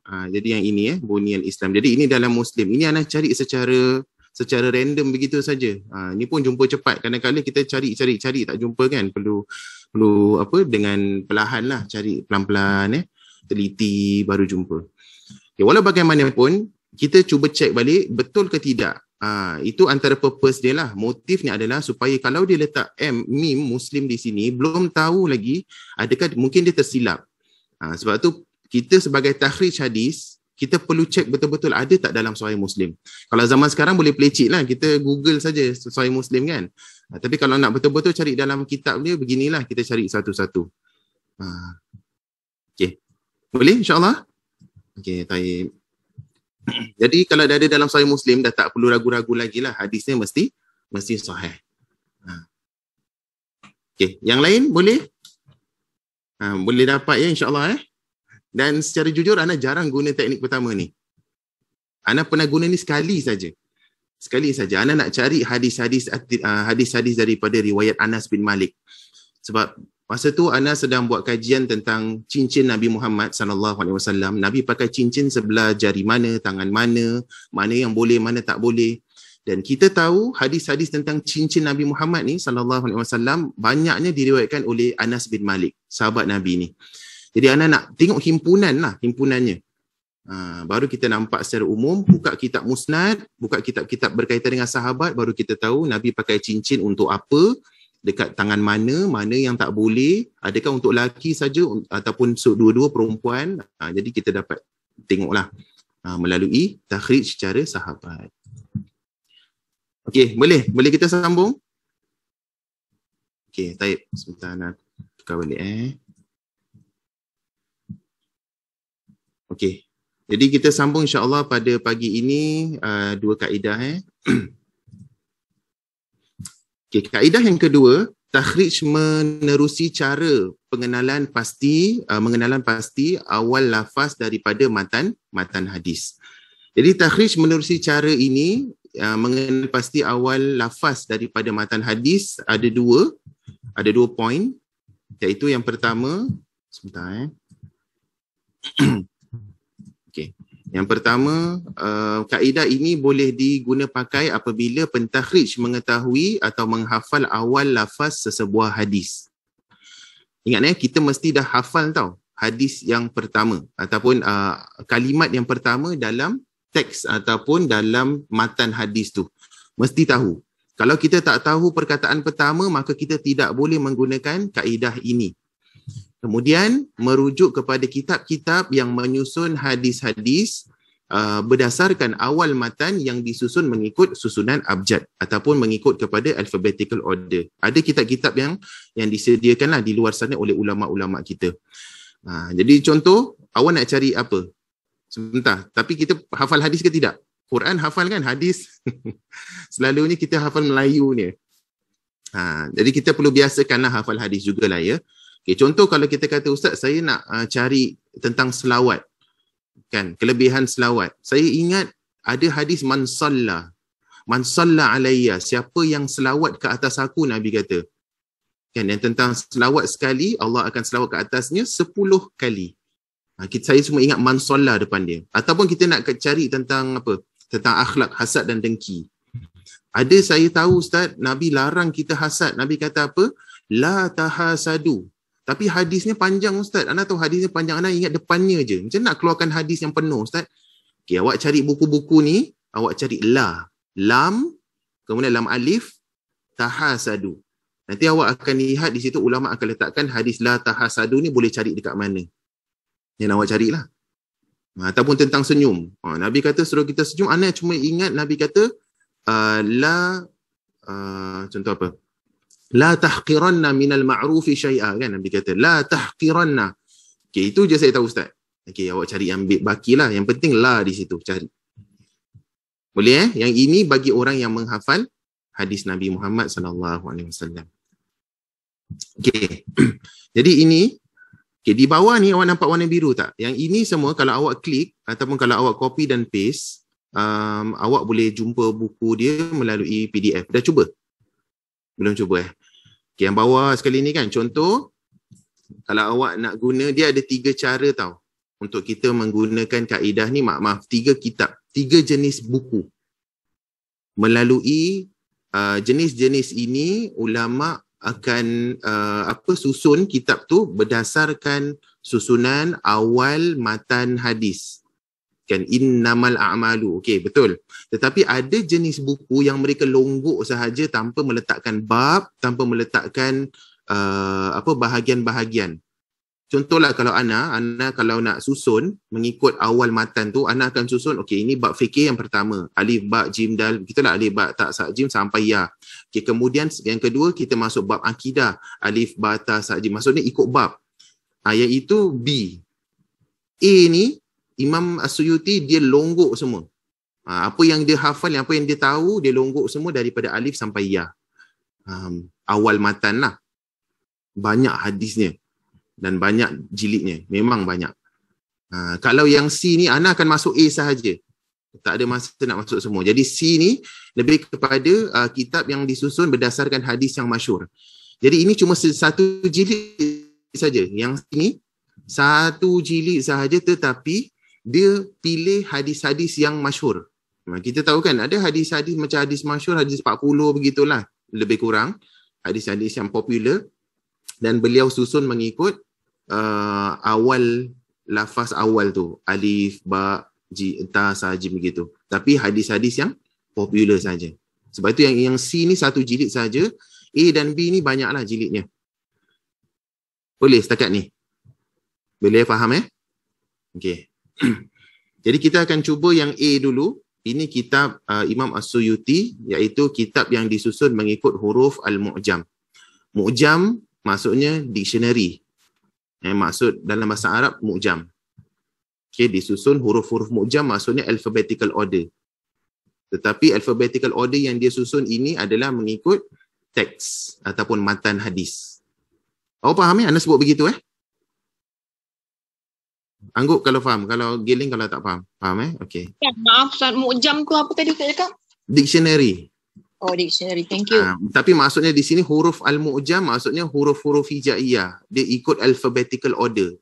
jadi yang ini Bunyal Islam. Jadi ini dalam Muslim. Ini anak cari secara random begitu saja. Ini pun jumpa cepat. Kadang-kadang kita cari tak jumpa kan. Perlu apa dengan perlahan lah, cari pelan-pelan teliti baru jumpa. Okay, walau bagaimanapun kita cuba cek balik betul ke tidak. Itu antara purpose dia lah. Motif ni adalah supaya kalau dia letak mim Muslim di sini, belum tahu lagi adakah mungkin dia tersilap. Sebab tu kita sebagai takhrij hadis, kita perlu cek betul-betul ada tak dalam Sahih Muslim. Kalau zaman sekarang boleh pelicit lah, kita Google saja Sahih Muslim kan. Tapi kalau nak betul-betul cari dalam kitab dia, beginilah kita cari satu-satu. Okay. Boleh insyaAllah? Okay, taib. Jadi kalau dah ada dalam Sahih Muslim, dah tak perlu ragu-ragu lagi lah. Hadisnya mesti sahih. Okay, yang lain boleh? Boleh dapat ya insyaAllah Dan secara jujur, Ana jarang guna teknik pertama ni. Ana pernah guna ni sekali saja. Ana nak cari hadis-hadis daripada riwayat Anas bin Malik. Sebab masa tu Ana sedang buat kajian tentang cincin Nabi Muhammad SAW. Nabi pakai cincin sebelah jari mana, tangan mana yang boleh, mana tak boleh. Dan kita tahu hadis-hadis tentang cincin Nabi Muhammad ni SAW banyaknya diriwayatkan oleh Anas bin Malik, sahabat Nabi ni. Jadi Ana nak tengok himpunannya. Baru kita nampak secara umum, buka kitab musnad, buka kitab-kitab berkaitan dengan sahabat, baru kita tahu Nabi pakai cincin untuk apa, dekat tangan mana yang tak boleh, adakah untuk lelaki saja ataupun dua-dua perempuan. Jadi kita dapat tengoklah melalui takhrij secara sahabat. Okey, boleh kita sambung? Okey, taib. Sebentar nak tukar balik Okey. Jadi kita sambung insya-Allah pada pagi ini dua kaedah Okey, kaedah yang kedua, takhrij menerusi cara pengenalan pasti awal lafaz daripada matan hadis. Jadi takhrij menerusi cara ini mengenal pasti awal lafaz daripada matan hadis ada dua poin, iaitu yang pertama, sebentar okey. Yang pertama, kaedah ini boleh diguna pakai apabila pentakhrij mengetahui atau menghafal awal lafaz sesebuah hadis. Ingat kita mesti dah hafal tau hadis yang pertama ataupun kalimat yang pertama dalam teks ataupun dalam matan hadis tu. Mesti tahu. Kalau kita tak tahu perkataan pertama, maka kita tidak boleh menggunakan kaedah ini. Kemudian merujuk kepada kitab-kitab yang menyusun hadis-hadis berdasarkan awal matan yang disusun mengikut susunan abjad ataupun mengikut kepada alphabetical order. Ada kitab-kitab yang disediakanlah di luar sana oleh ulama-ulama kita. Jadi contoh, awak nak cari apa? Sebentar, tapi kita hafal hadis ke tidak? Quran hafal kan, hadis selalunya kita hafal Melayu ni. Jadi kita perlu biasakanlah hafal hadis jugalah ya. Okay, contoh kalau kita kata, Ustaz, saya nak cari tentang selawat. Kan, kelebihan selawat. Saya ingat ada hadis man salla alayya, siapa yang selawat ke atas aku, Nabi kata. Kan, yang tentang selawat sekali, Allah akan selawat ke atasnya 10 kali. Saya semua ingat man salla depan dia. Ataupun kita nak cari tentang apa? Tentang akhlak, hasad dan dengki. Ada saya tahu, Ustaz, Nabi larang kita hasad. Nabi kata apa? La tahasadu. Tapi hadisnya panjang, Ustaz. Anda tahu hadisnya panjang, anda ingat depannya je. Macam nak keluarkan hadis yang penuh, Ustaz? Okay, awak cari buku-buku ni, awak cari lam, kemudian lam alif, tahasadu. Nanti awak akan lihat di situ ulama akan letakkan hadis la tahasadu ni boleh cari dekat mana. Yang awak carilah. Ataupun tentang senyum. Nabi kata suruh kita senyum, anda cuma ingat Nabi kata contoh apa? La tahqiranna minal ma'rufi syai'a, kan Nabi kata la tahqiranna. Okey, itu je saya tahu, Ustaz. Okey, awak cari yang bakilah, yang penting la di situ cari. Boleh Yang ini bagi orang yang menghafal hadis Nabi Muhammad sallallahu alaihi wasallam. Okey. Jadi ini di bawah ni awak nampak warna biru tak? Yang ini semua kalau awak klik ataupun kalau awak copy dan paste, awak boleh jumpa buku dia melalui PDF. Dah cuba? Belum cuba Okay, yang bawah sekali ni kan, contoh kalau awak nak guna, dia ada 3 cara tau untuk kita menggunakan kaedah ni. Maaf, 3 kitab, 3 jenis buku. Melalui jenis-jenis ini, ulama akan susun kitab tu berdasarkan susunan awal matan hadis. Kan, innamal a'malu. Okey, betul. Tetapi ada jenis buku yang mereka longgok sahaja tanpa meletakkan bab, tanpa meletakkan bahagian-bahagian. Contohlah kalau Ana kalau nak susun mengikut awal matan tu, Ana akan susun, okey, ini bab fikih yang pertama, alif ba jim dal, kita lah alif ba ta sa jim sampai ya. Okey, kemudian yang kedua kita masuk bab akidah, alif ba ta sa jim, maksudnya ikut bab. Iaitu B. A ni Imam As-Suyuti dia longgok semua. Apa yang dia hafal, apa yang dia tahu, dia longgok semua daripada alif sampai ya. Awal matan lah. Banyak hadisnya dan banyak jilidnya. Memang banyak. Kalau yang C ni, Ana akan masuk A sahaja. Tak ada masa nak masuk semua. Jadi C ni lebih kepada kitab yang disusun berdasarkan hadis yang masyhur. Jadi ini cuma satu jilid saja. Yang ini satu jilid sahaja, tetapi dia pilih hadis-hadis yang masyhur. Kita tahu kan ada hadis-hadis macam hadis masyhur, hadis 40 begitulah, lebih kurang hadis-hadis yang popular, dan beliau susun mengikut awal lafaz awal tu, alif, ba, ta, sa, jim begitu. Tapi hadis-hadis yang popular saja. Sebab itu yang C ni satu jilid saja, A dan B ni banyaklah jilidnya. Boleh setakat ni? Boleh faham Okey. Jadi kita akan cuba yang A dulu. Ini kitab Imam As-Suyuti, iaitu kitab yang disusun mengikut huruf Al-Mu'jam. Mu'jam maksudnya dictionary. Maksud dalam bahasa Arab Mu'jam. Okay, disusun huruf-huruf Mu'jam maksudnya alphabetical order. Tetapi alphabetical order yang dia susun ini adalah mengikut teks ataupun matan hadis. Awak faham Ana sebut begitu Anggup kalau faham, kalau Giling kalau tak faham. Faham Okey. Maaf Ustaz, mu'jam tu apa tadi Ustaz cakap? Dictionary. Oh, dictionary. Thank you. Tapi maksudnya di sini huruf al-mu'jam maksudnya huruf-huruf hijaiyah. Dia ikut alphabetical order.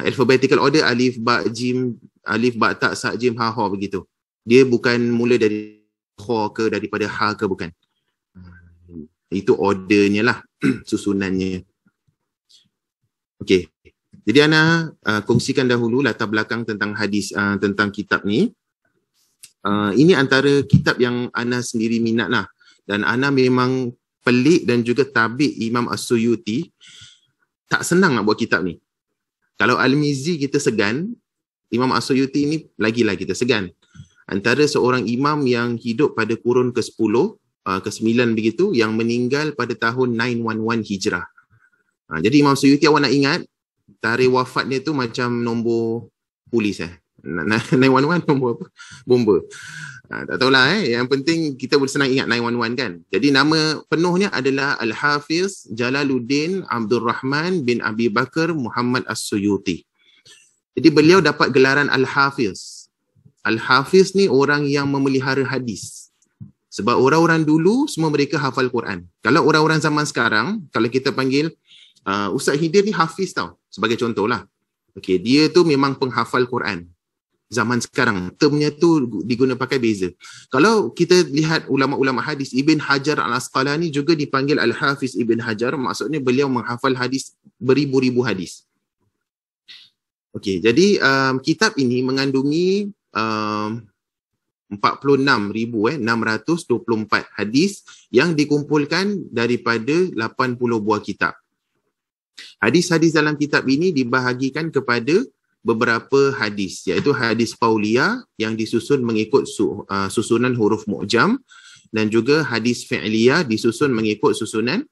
Alphabetical order alif, ba, jim, alif, ba, ta, sa, jim, ha, ho begitu. Dia bukan mula dari ho ke daripada ha ke, bukan. Itu ordernya lah, susunannya. Okey. Jadi Ana kongsikan dahulu latar belakang tentang hadis, tentang kitab ni. Ini antara kitab yang Ana sendiri minat lah. Dan Ana memang pelik dan juga tabik Imam As-Suyuti. Tak senang nak buat kitab ni. Kalau Al-Mizzi kita segan, Imam As-Suyuti ni lagi-lagi kita segan. Antara seorang imam yang hidup pada kurun ke-10, ke-9 begitu, yang meninggal pada tahun 911 Hijrah. Jadi Imam Suyuti awak nak ingat, tarikh wafatnya tu macam nombor polis 911 nombor apa? Bomba. Tak tahulah Yang penting kita boleh senang ingat 911 kan. Jadi nama penuhnya adalah Al-Hafiz Jalaluddin Abdul Rahman bin Abi Bakar Muhammad As-Suyuti. Jadi beliau dapat gelaran Al-Hafiz. Al-Hafiz ni orang yang memelihara hadis. Sebab orang-orang dulu semua mereka hafal Quran. Kalau orang-orang zaman sekarang, kalau kita panggil Ustaz Hidir ni hafiz tau, sebagai contohlah. Okey, dia tu memang penghafal Quran. Zaman sekarang, termnya tu diguna pakai beza. Kalau kita lihat ulama-ulama hadis, Ibn Hajar Al-Asqalani juga dipanggil Al-Hafiz Ibn Hajar, maksudnya beliau menghafal hadis, beribu-ribu hadis. Okey, jadi kitab ini mengandungi 46,624 hadis yang dikumpulkan daripada 80 buah kitab. Hadis-hadis dalam kitab ini dibahagikan kepada beberapa hadis, iaitu hadis qauliyah yang disusun mengikut susunan huruf mu'jam, dan juga hadis fi'liyah disusun mengikut susunan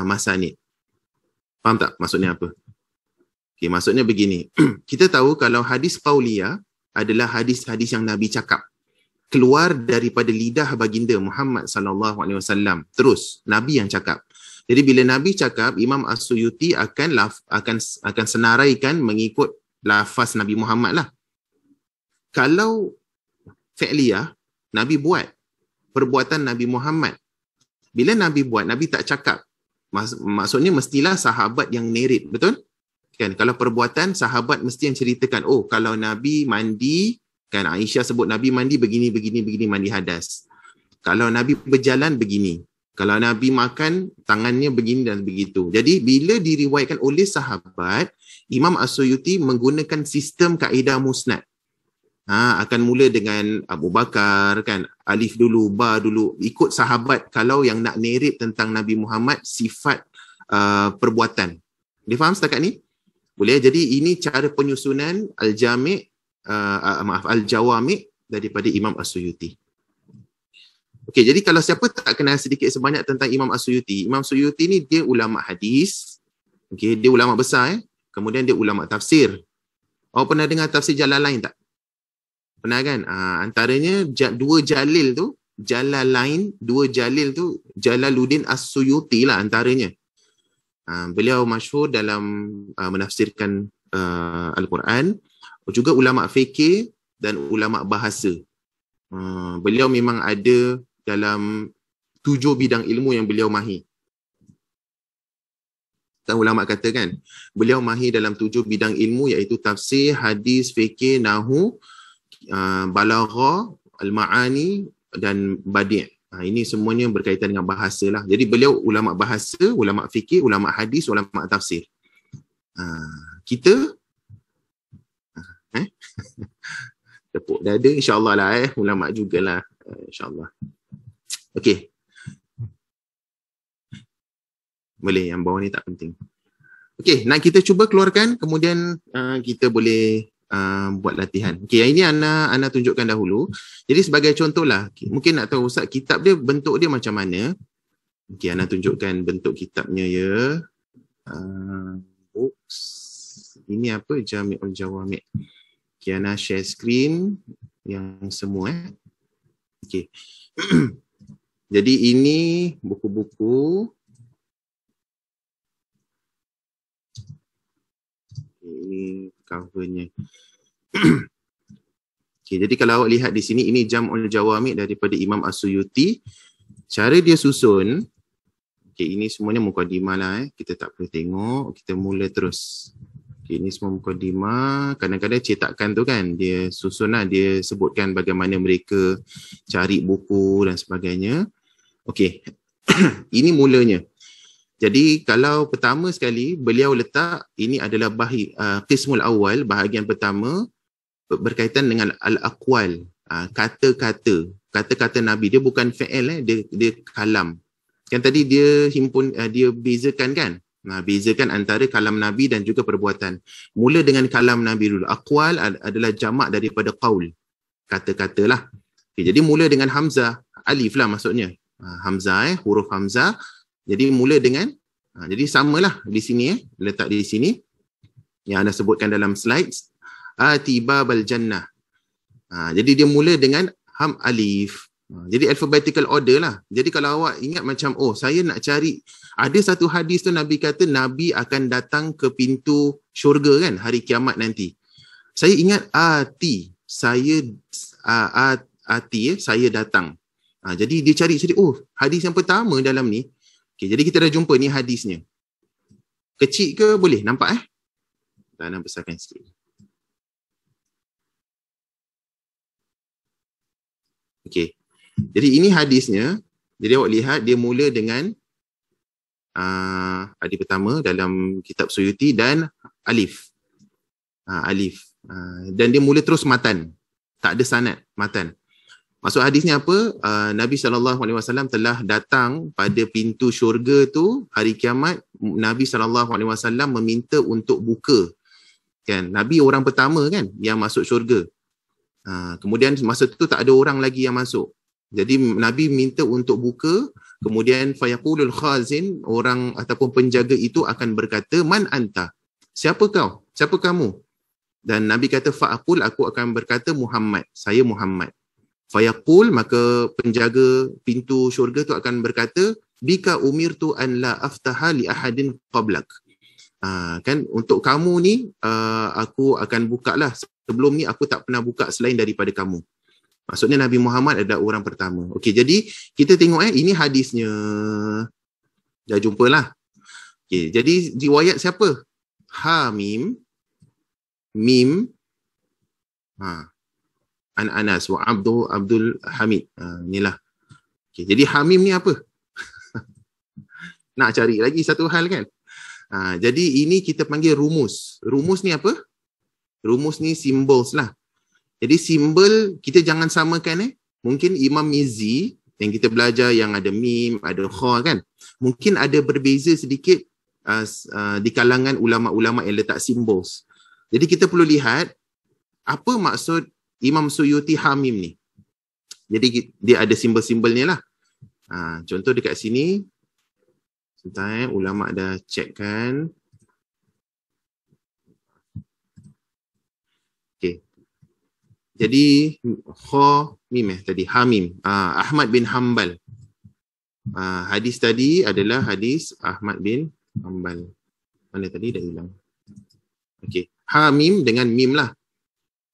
masanid. Faham tak maksudnya apa? Okay, maksudnya begini. Kita tahu kalau hadis qauliyah adalah hadis-hadis yang Nabi cakap, keluar daripada lidah baginda Muhammad sallallahu alaihi wasallam. Terus Nabi yang cakap. Jadi bila Nabi cakap, Imam As-Suyuti akan senaraikan mengikut lafaz Nabi Muhammad lah. Kalau fi'liyah, Nabi buat perbuatan Nabi Muhammad. Bila Nabi buat, Nabi tak cakap. Maksudnya mestilah sahabat yang narrate, betul? Kan, kalau perbuatan, sahabat mesti yang ceritakan, oh kalau Nabi mandi, kan Aisyah sebut Nabi mandi begini, mandi hadas. Kalau Nabi berjalan begini. Kalau Nabi makan, tangannya begini dan begitu. Jadi bila diriwayatkan oleh sahabat, Imam As-Suyuti menggunakan sistem kaedah musnad. Akan mula dengan Abu Bakar, kan, alif dulu, ba dulu, ikut sahabat kalau yang nak narrate tentang Nabi Muhammad, sifat perbuatan. Dia faham setakat ni? Boleh? Jadi ini cara penyusunan Al-Jami' Al-Jawami' daripada Imam As-Suyuti. Okey, jadi kalau siapa tak kenal sedikit sebanyak tentang Imam As-Suyuti, Imam Suyuti ni dia ulama hadis. Okey, dia ulama besar Kemudian dia ulama tafsir. Awak pernah dengar tafsir Jalalain tak? Pernah kan? Antaranya dua Jalil tu, Jalalain, dua Jalil tu Jalaluddin As-Suyuti lah antaranya. Beliau masyhur dalam menafsirkan Al-Quran, juga ulama fikih dan ulama bahasa. Beliau memang ada dalam 7 bidang ilmu yang beliau mahir. Kan ulama kata kan, beliau mahir dalam 7 bidang ilmu, iaitu tafsir, hadis, fikih, nahwu, balaghah, al-ma'ani dan badi'. Ini semuanya berkaitan dengan bahasa lah. Jadi beliau ulama bahasa, ulama fikih, ulama hadis, ulama tafsir. Kita tepuk dada, insyaAllah lah ulama jugalah, insyaAllah. Okey. Boleh, yang bawah ni tak penting. Okey, nak kita cuba keluarkan, kemudian kita boleh buat latihan. Okey, yang ini Ana tunjukkan dahulu. Jadi sebagai contoh lah, mungkin nak tahu Ustaz, kitab dia, bentuk dia macam mana. Okey, Ana tunjukkan bentuk kitabnya ya. Books. Ini apa? Jami'ul Jawami'. Okey, Ana share screen yang semua. Okey. Jadi ini buku-buku. Ini covernya. Okay, jadi kalau awak lihat di sini, ini Jam'ul Jawami' daripada Imam As-Suyuti. Cara dia susun, okay, ini semuanya mukadimah lah. Kita tak perlu tengok, kita mula terus. Okay, ini semua mukadimah. Kadang-kadang cetakan tu kan, dia susun lah, dia sebutkan bagaimana mereka cari buku dan sebagainya. Okay, ini mulanya. Jadi kalau pertama sekali, beliau letak, ini adalah qismul awal, bahagian pertama, berkaitan dengan al-aqwal, kata-kata Nabi. Dia bukan fi'il, dia kalam. Kan tadi dia himpun, dia bezakan kan? Bezakan antara kalam Nabi dan juga perbuatan. Mula dengan kalam Nabi dulu. Aqwal adalah jamak daripada qaul, kata-kata lah. Okay, jadi mula dengan hamzah, alif lah maksudnya. Hamzah, huruf hamzah. Jadi mula dengan, jadi samalah di sini, letak di sini yang anda sebutkan dalam slides. Atibabal jannah. Jadi dia mula dengan ham alif. Jadi alphabetical order lah. Jadi kalau awak ingat macam, oh saya nak cari, ada satu hadis tu Nabi kata Nabi akan datang ke pintu syurga kan hari kiamat nanti. Saya ingat saya datang. Jadi dia cari, oh hadis yang pertama dalam ni. Okay, jadi kita dah jumpa ni hadisnya. Kecil ke boleh nampak Tak nak besarkan sikit. Okey. Jadi ini hadisnya. Jadi awak lihat dia mula dengan hadis pertama dalam kitab Suyuti dan alif. Alif. Dan dia mula terus matan. Tak ada sanad, matan. Maksud hadisnya apa? Nabi SAW telah datang pada pintu syurga tu hari kiamat. Nabi SAW meminta untuk buka. Kan? Nabi orang pertama kan yang masuk syurga. Kemudian masa tu tak ada orang lagi yang masuk. Jadi Nabi minta untuk buka, kemudian fayaqulul khazin, orang ataupun penjaga itu akan berkata, man anta? Siapa kau? Siapa kamu? Dan Nabi kata fa'aqul, aku akan berkata Muhammad, saya Muhammad. Fayaqul, maka penjaga pintu syurga tu akan berkata, bika umirtu an la aftaha li ahadin qablak. Kan untuk kamu ni aku akan bukalah. Sebelum ni aku tak pernah buka selain daripada kamu. Maksudnya Nabi Muhammad adalah orang pertama. Okey, jadi kita tengok ini hadisnya. Dah jumpalah. Okey, jadi riwayat siapa? Hamim, Mim, An Anas wa Abdul Hamid. Inilah. Okey, jadi Hamim ni apa? Nak cari lagi satu hal kan? Jadi ini kita panggil rumus. Rumus ni apa? Rumus ni symbols lah. Jadi simbol kita jangan samakan Mungkin Imam Mizzi yang kita belajar yang ada mim, ada kha kan. Mungkin ada berbeza sedikit di kalangan ulama-ulama yang letak symbols. Jadi kita perlu lihat apa maksud Imam Suyuti Hamim ni. Jadi dia ada simbol-simbolnya lah. Contoh dekat sini. Sebentar ulama dah check kan. Jadi kha mim tadi Hamim. Ahmad bin Hanbal. Hadis tadi adalah hadis Ahmad bin Hanbal. Mana tadi dah hilang. Okey, Hamim dengan mim lah.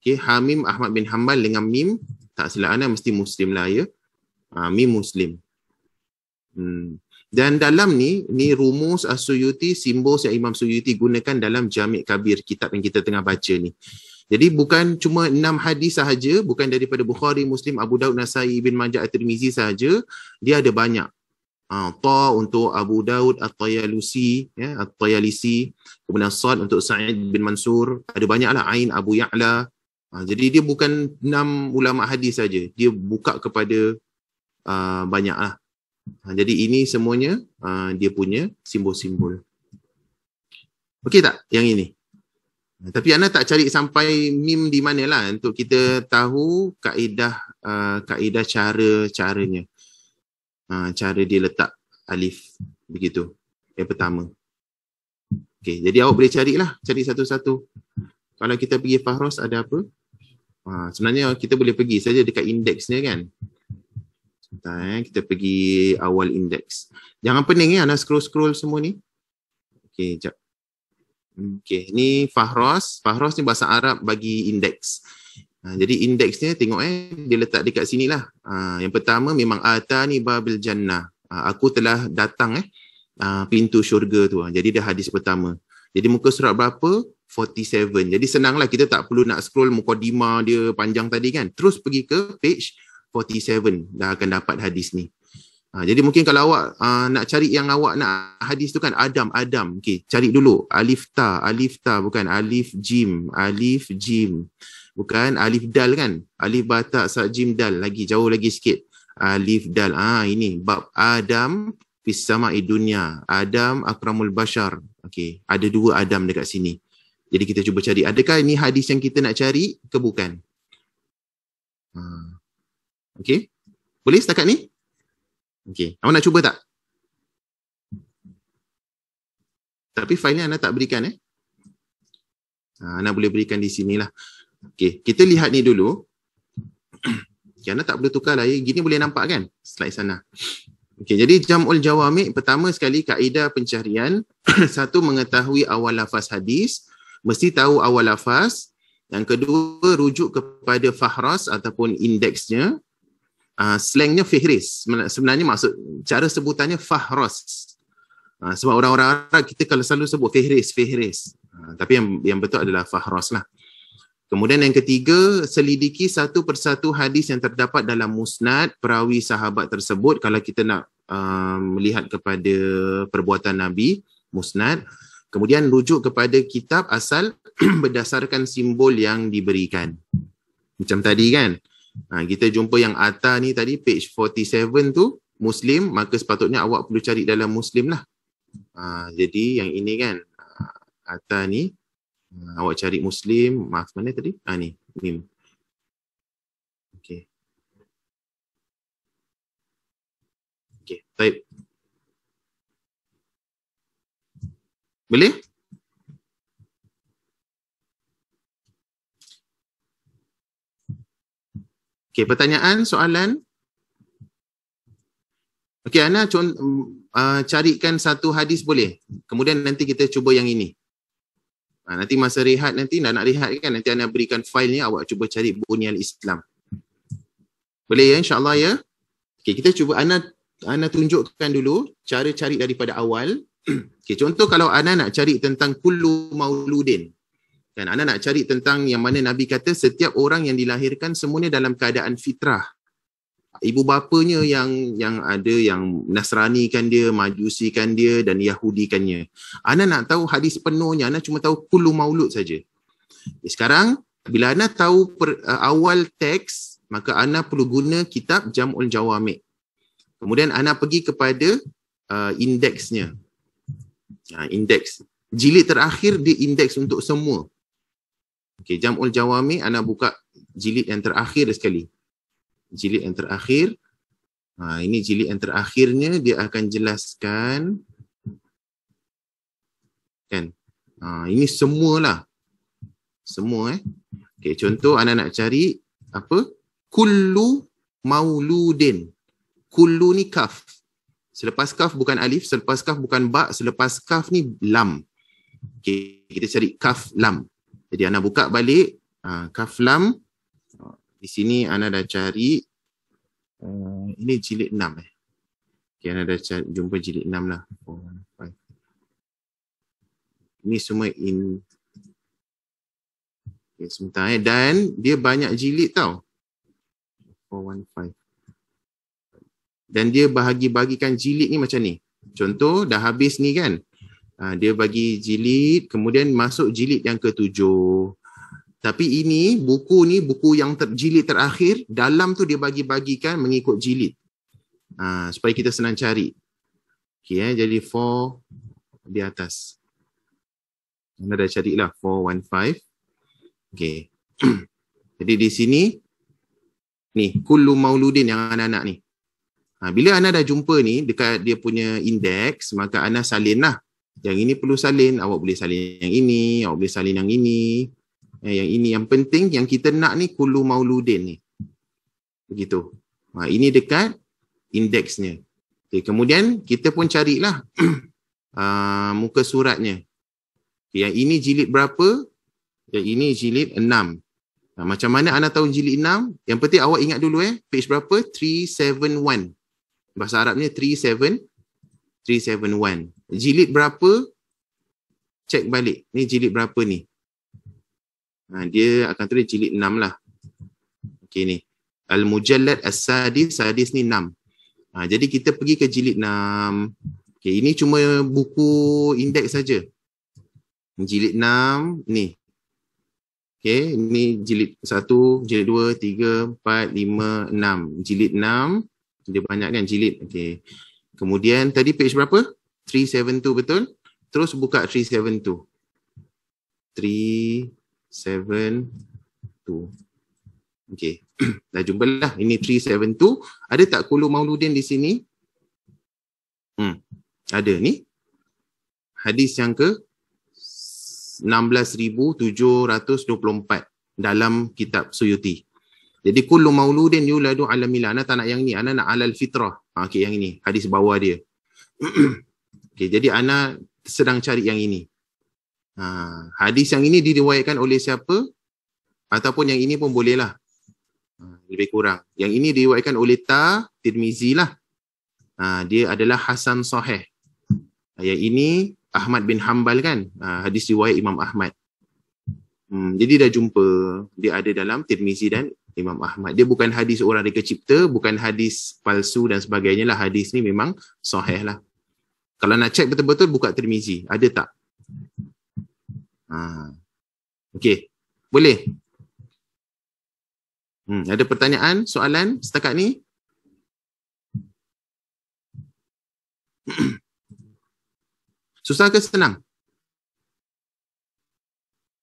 Okey, Hamim Ahmad bin Hanbal dengan mim, tak silap anda mesti Muslim lah ya. Mim Muslim. Dan dalam ni rumus As-Suyuti, simbol yang Imam Suyuti gunakan dalam Jami' Kabir, kitab yang kita tengah baca ni. Jadi bukan cuma 6 hadis sahaja, bukan daripada Bukhari, Muslim, Abu Daud, Nasai, Ibn Majah, At-Tirmizi sahaja. Dia ada banyak. Ta untuk Abu Daud, At-Tayalisi, At-Tayalisi. Kemudian Sad untuk Sa'id bin Mansur. Ada banyaklah. Ain Abu Ya'la. Jadi dia bukan 6 ulama hadis saja. Dia buka kepada banyaklah. Jadi ini semuanya dia punya simbol-simbol. Okey tak yang ini? Tapi anda tak cari sampai mim di mana lah untuk kita tahu kaedah caranya. Cara dia letak alif begitu. Yang pertama. Okey, jadi awak boleh cari satu-satu. Kalau kita pergi Fahros ada apa? Sebenarnya kita boleh pergi saja dekat indeksnya kan. Sebentar kita pergi awal indeks. Jangan pening Ana scroll semua ni. Okey, jap. Okey, ni Fahros. Fahros ni bahasa Arab bagi indeks. Jadi indeksnya tengok dia letak dekat sini lah. Yang pertama memang atani babil jannah. Aku telah datang pintu syurga tu. Jadi dah hadis pertama. Jadi muka surat berapa? 47. Jadi senanglah, kita tak perlu nak scroll mukadimah dia panjang tadi kan. Terus pergi ke page 47 dah akan dapat hadis ni. Jadi mungkin kalau awak nak cari yang awak nak hadis tu kan Adam. Okey, cari dulu alif ta bukan alif jim, bukan alif dal kan. Alif batak sa jim dal, lagi jauh lagi sikit. Alif dal. Ini bab Adam fis sama'i dunya. Adam akramul bashar. Okey, ada 2 Adam dekat sini. Jadi kita cuba cari adakah ini hadis yang kita nak cari ke bukan. Okey. Boleh setakat ni? Okey. Awak nak cuba tak? Tapi file ni Ana tak berikan Ana boleh berikan di sinilah. Okey, kita lihat ni dulu. Okay, Ana tak perlu tukar lah. Gini boleh nampak kan? Slide sana. Okey, jadi jam'ul jawami' pertama sekali kaedah pencarian. Satu, mengetahui awal lafaz hadis. Mesti tahu awal lafaz. Yang kedua, rujuk kepada fahras ataupun indeksnya. Slangnya fihris. Sebenarnya maksud cara sebutannya fahras. Sebab orang-orang Arab kita kalau selalu sebut fihris. Tapi yang betul adalah fahras lah. Kemudian yang ketiga, selidiki satu persatu hadis yang terdapat dalam musnad perawi sahabat tersebut kalau kita nak melihat kepada perbuatan Nabi, musnad. Kemudian rujuk kepada kitab asal berdasarkan simbol yang diberikan. Macam tadi kan. Kita jumpa yang Atta ni tadi page 47 tu Muslim, maka sepatutnya awak perlu cari dalam Muslim lah. Jadi yang ini kan Atta ni awak cari Muslim, maaf mana tadi? Ni Mim. Okey. Okey, baik. Boleh? Okey, pertanyaan, soalan? Okey, Ana carikan satu hadis boleh? Kemudian nanti kita cuba yang ini. Nanti masa rehat nanti, nak rehat kan, nanti Ana berikan file ni, awak cuba cari Bunyal Islam. Boleh ya, insyaAllah ya? Okey, kita cuba, Ana tunjukkan dulu cara cari daripada awal. Okey, contoh kalau Ana nak cari tentang kullu mauludin. Kan Ana nak cari tentang yang mana Nabi kata setiap orang yang dilahirkan semuanya dalam keadaan fitrah. Ibu bapanya yang ada yang Nasranikan dia, Majusikan dia dan Yahudikannya. Ana nak tahu hadis penuhnya, Ana cuma tahu kullu maulud saja. Sekarang bila Ana tahu awal teks, maka Ana perlu guna kitab Jam'ul Jawami'. Kemudian Ana pergi kepada indeksnya. Indeks. Jilid terakhir dia indeks untuk semua. Okey, Jam'ul Jawami' Ana buka jilid yang terakhir sekali. Jilid yang terakhir. Ini jilid yang terakhirnya, dia akan jelaskan kan. Ini semualah. Semua Okey, contoh Ana nak cari apa? Kullu mauludin. Kullu ni kaf. Selepas kaf bukan alif, selepas kaf bukan ba, selepas kaf ni lam. Okey, kita cari kaf lam. Jadi Ana buka balik kaf lam. Di sini Ana dah cari ini jilid 6 Okey, Ana dah jumpa jilid 6 lah. 4, 5. Ini semua okay, sebentar dan dia banyak jilid tau. 415. Dan dia bagikan jilid ni macam ni. Contoh dah habis ni kan. Dia bagi jilid, kemudian masuk jilid yang ke-7. Tapi ini buku yang jilid terakhir, dalam tu dia bagi-bagikan mengikut jilid. Supaya kita senang cari. Okey jadi 4 di atas. Anda dah carilah 415. Okey. Jadi di sini ni kullu mauludin yang anak-anak ni. Bila Ana dah jumpa ni dekat dia punya indeks, maka Ana salin lah. Yang ini perlu salin, awak boleh salin yang ini, awak boleh salin yang ini. Yang ini yang penting yang kita nak ni kullu mauludin ni. Begitu. Ini dekat indeksnya. Okay, kemudian kita pun carilah muka suratnya. Okay, yang ini jilid berapa? Yang ini jilid 6. Macam mana Ana tahu jilid 6? Yang penting awak ingat dulu page berapa? 371. Bahasa Arabnya 371. Jilid berapa? Cek balik. Ni jilid berapa ni? Dia akan tulis jilid 6 lah. Okey ni. Al-Mujallad As-Sadis, Sadis ni 6. Jadi kita pergi ke jilid 6. Okey, ini cuma buku indeks saja. Jilid 6 ni. Okey, ini jilid 1, jilid 2, 3, 4, 5, 6. Jilid 6, dia banyak kan jilid. Okey. Kemudian tadi page berapa? 372 betul? Terus buka 372. 372. Okey. Dah jumpa lah. Ini 372. Ada tak Qulul Mauludin di sini? Ada ni. Hadis yang ke 16,724 dalam kitab Suyuti. Jadi Qulul Mauludin yuladu ala milah. Ana tak nak yang ni. Ana nak alal fitrah. Okey, yang ini. Hadis bawah dia. Okey, jadi Ana sedang cari yang ini. Hadis yang ini diriwayatkan oleh siapa? Ataupun yang ini pun boleh lah. Lebih kurang. Yang ini diriwayatkan oleh Tirmizi lah. Dia adalah Hasan Sahih. Yang ini Ahmad bin Hanbal kan. Hadis riwayat Imam Ahmad. Jadi dah jumpa. Dia ada dalam Tirmizi dan Imam Ahmad. Dia bukan hadis orang reka cipta, bukan hadis palsu dan sebagainya lah. Hadis ni memang sahih lah. Kalau nak cek betul-betul buka Tirmizi. Ada tak? Okey. Boleh? Ada pertanyaan, soalan setakat ni? Susah ke senang?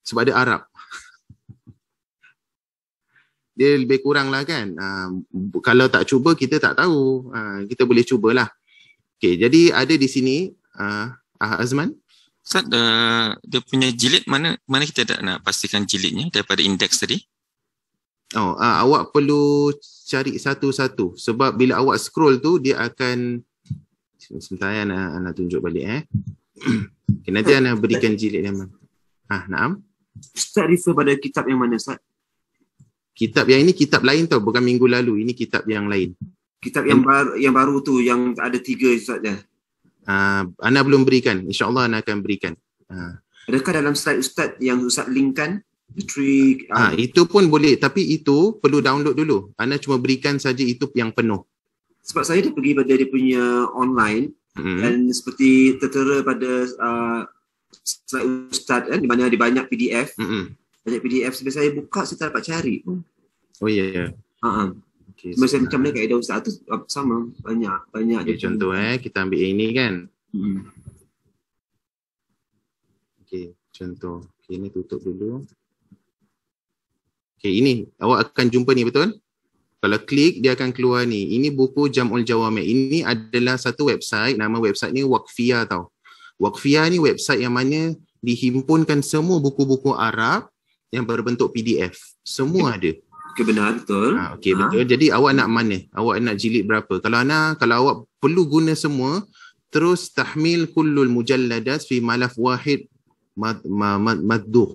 Sebab dia Arab. Dia lebih kurang lah kan. Kalau tak cuba, kita tak tahu. Kita boleh cubalah. Okay, jadi ada di sini Azman. Ustaz, dia punya jilid mana kita nak pastikan jilidnya daripada indeks tadi? Awak perlu cari satu-satu. Sebab bila awak scroll tu, dia akan... Sebentar ya, Ana tunjuk balik. Okay, nanti Ana berikan jilid yang mana. Naam. Ustaz refer pada kitab yang mana, Ustaz? Kitab yang ini kitab lain tau, bukan minggu lalu. Ini kitab yang lain. Kitab yang baru tu, yang ada 3 Ustaz dah. Ana belum berikan. InsyaAllah Ana akan berikan. Adakah dalam slide Ustaz yang Ustaz linkkan? Itu pun boleh, tapi itu perlu download dulu. Ana cuma berikan saja itu yang penuh. Sebab saya dah pergi pada dia punya online dan seperti tertera pada slide Ustaz di mana ada banyak PDF. Banyak PDF. Sebab saya buka, saya tak dapat cari pun. Oh ya, ya. Okay, so macam mana kaedah Ustaz tu sama. Banyak. Okay, contoh kita ambil yang ini kan. Okay, contoh. Okay, ini tutup dulu. Okay, ini awak akan jumpa ni, betul? Kalau klik, dia akan keluar ni. Ini buku Jam'ul Jawami'. Ini adalah satu website. Nama website ni Waqfiyah tau. Waqfiyah ni website yang mana dihimpunkan semua buku-buku Arab yang berbentuk PDF. Semua ada. Okay, benar, betul. Okay, betul. Jadi awak nak mana? Awak nak jilid berapa? Kalau awak perlu guna semua, terus tahmil kullul mujalladat fi malaf wahid madduh.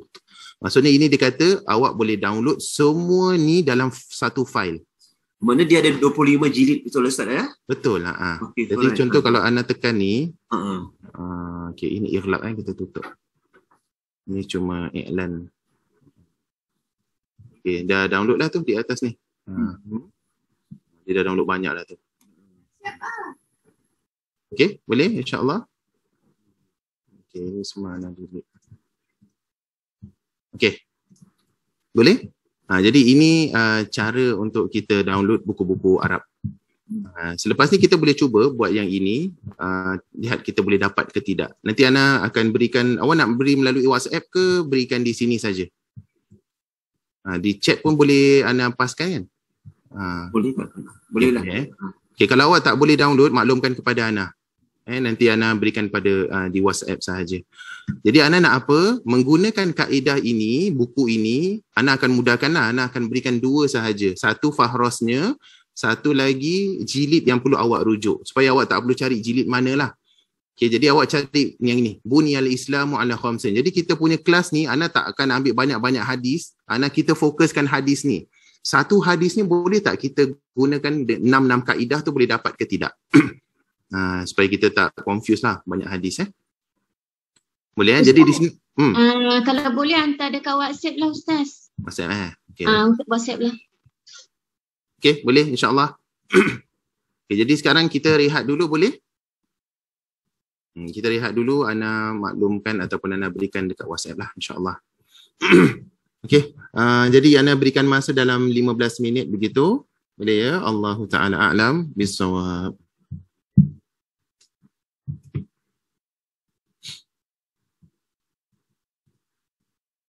Maksudnya ini dia kata awak boleh download semua ni dalam satu file. Mana dia ada 25 jilid, betul Ustaz ya? Betul. Okay, jadi contoh kalau Ana tekan ni. Okay, ini irlaq kita tutup. Ini cuma iklan. Okay, dah download dah tu di atas ni. Dia dah download banyak dah tu. Okay, boleh insyaAllah. Okay, ini semua Ana delete. Okay, boleh? Jadi ini cara untuk kita download buku-buku Arab. Selepas ni kita boleh cuba buat yang ini, lihat kita boleh dapat ke tidak. Nanti Ana akan berikan, awak nak beri melalui WhatsApp ke berikan di sini saja? Di chat pun boleh Ana paskan kan? Boleh tak? Boleh lah. Okay, kalau awak tak boleh download, maklumkan kepada Ana. Nanti Ana berikan pada di WhatsApp sahaja. Jadi Ana nak apa? Menggunakan kaedah ini, buku ini, Ana akan mudahkanlah. Ana akan berikan 2 sahaja. Satu fahrosnya, Satu lagi jilid yang perlu awak rujuk supaya awak tak perlu cari jilid manalah. Okay, jadi awak cari yang ni, Bunyal Islamu ala khamsin. Jadi kita punya kelas ni, Ana tak akan ambil banyak-banyak hadis. Ana kita fokuskan hadis ni. Satu hadis ni boleh tak kita gunakan 6 kaedah tu boleh dapat ke tidak? Supaya kita tak confuse lah banyak hadis. Boleh Jadi di sini. Kalau boleh hantar dekat WhatsApp lah Ustaz. WhatsApp Okay. Untuk WhatsApp lah. Okay, boleh insyaAllah. Okay, jadi sekarang kita rehat dulu boleh? Kita rehat dulu, Ana maklumkan ataupun Ana berikan dekat WhatsApp lah insyaAllah. Okay, jadi Ana berikan masa dalam 15 minit begitu. Boleh ya? Allahu ta'ala a'lam bisawab.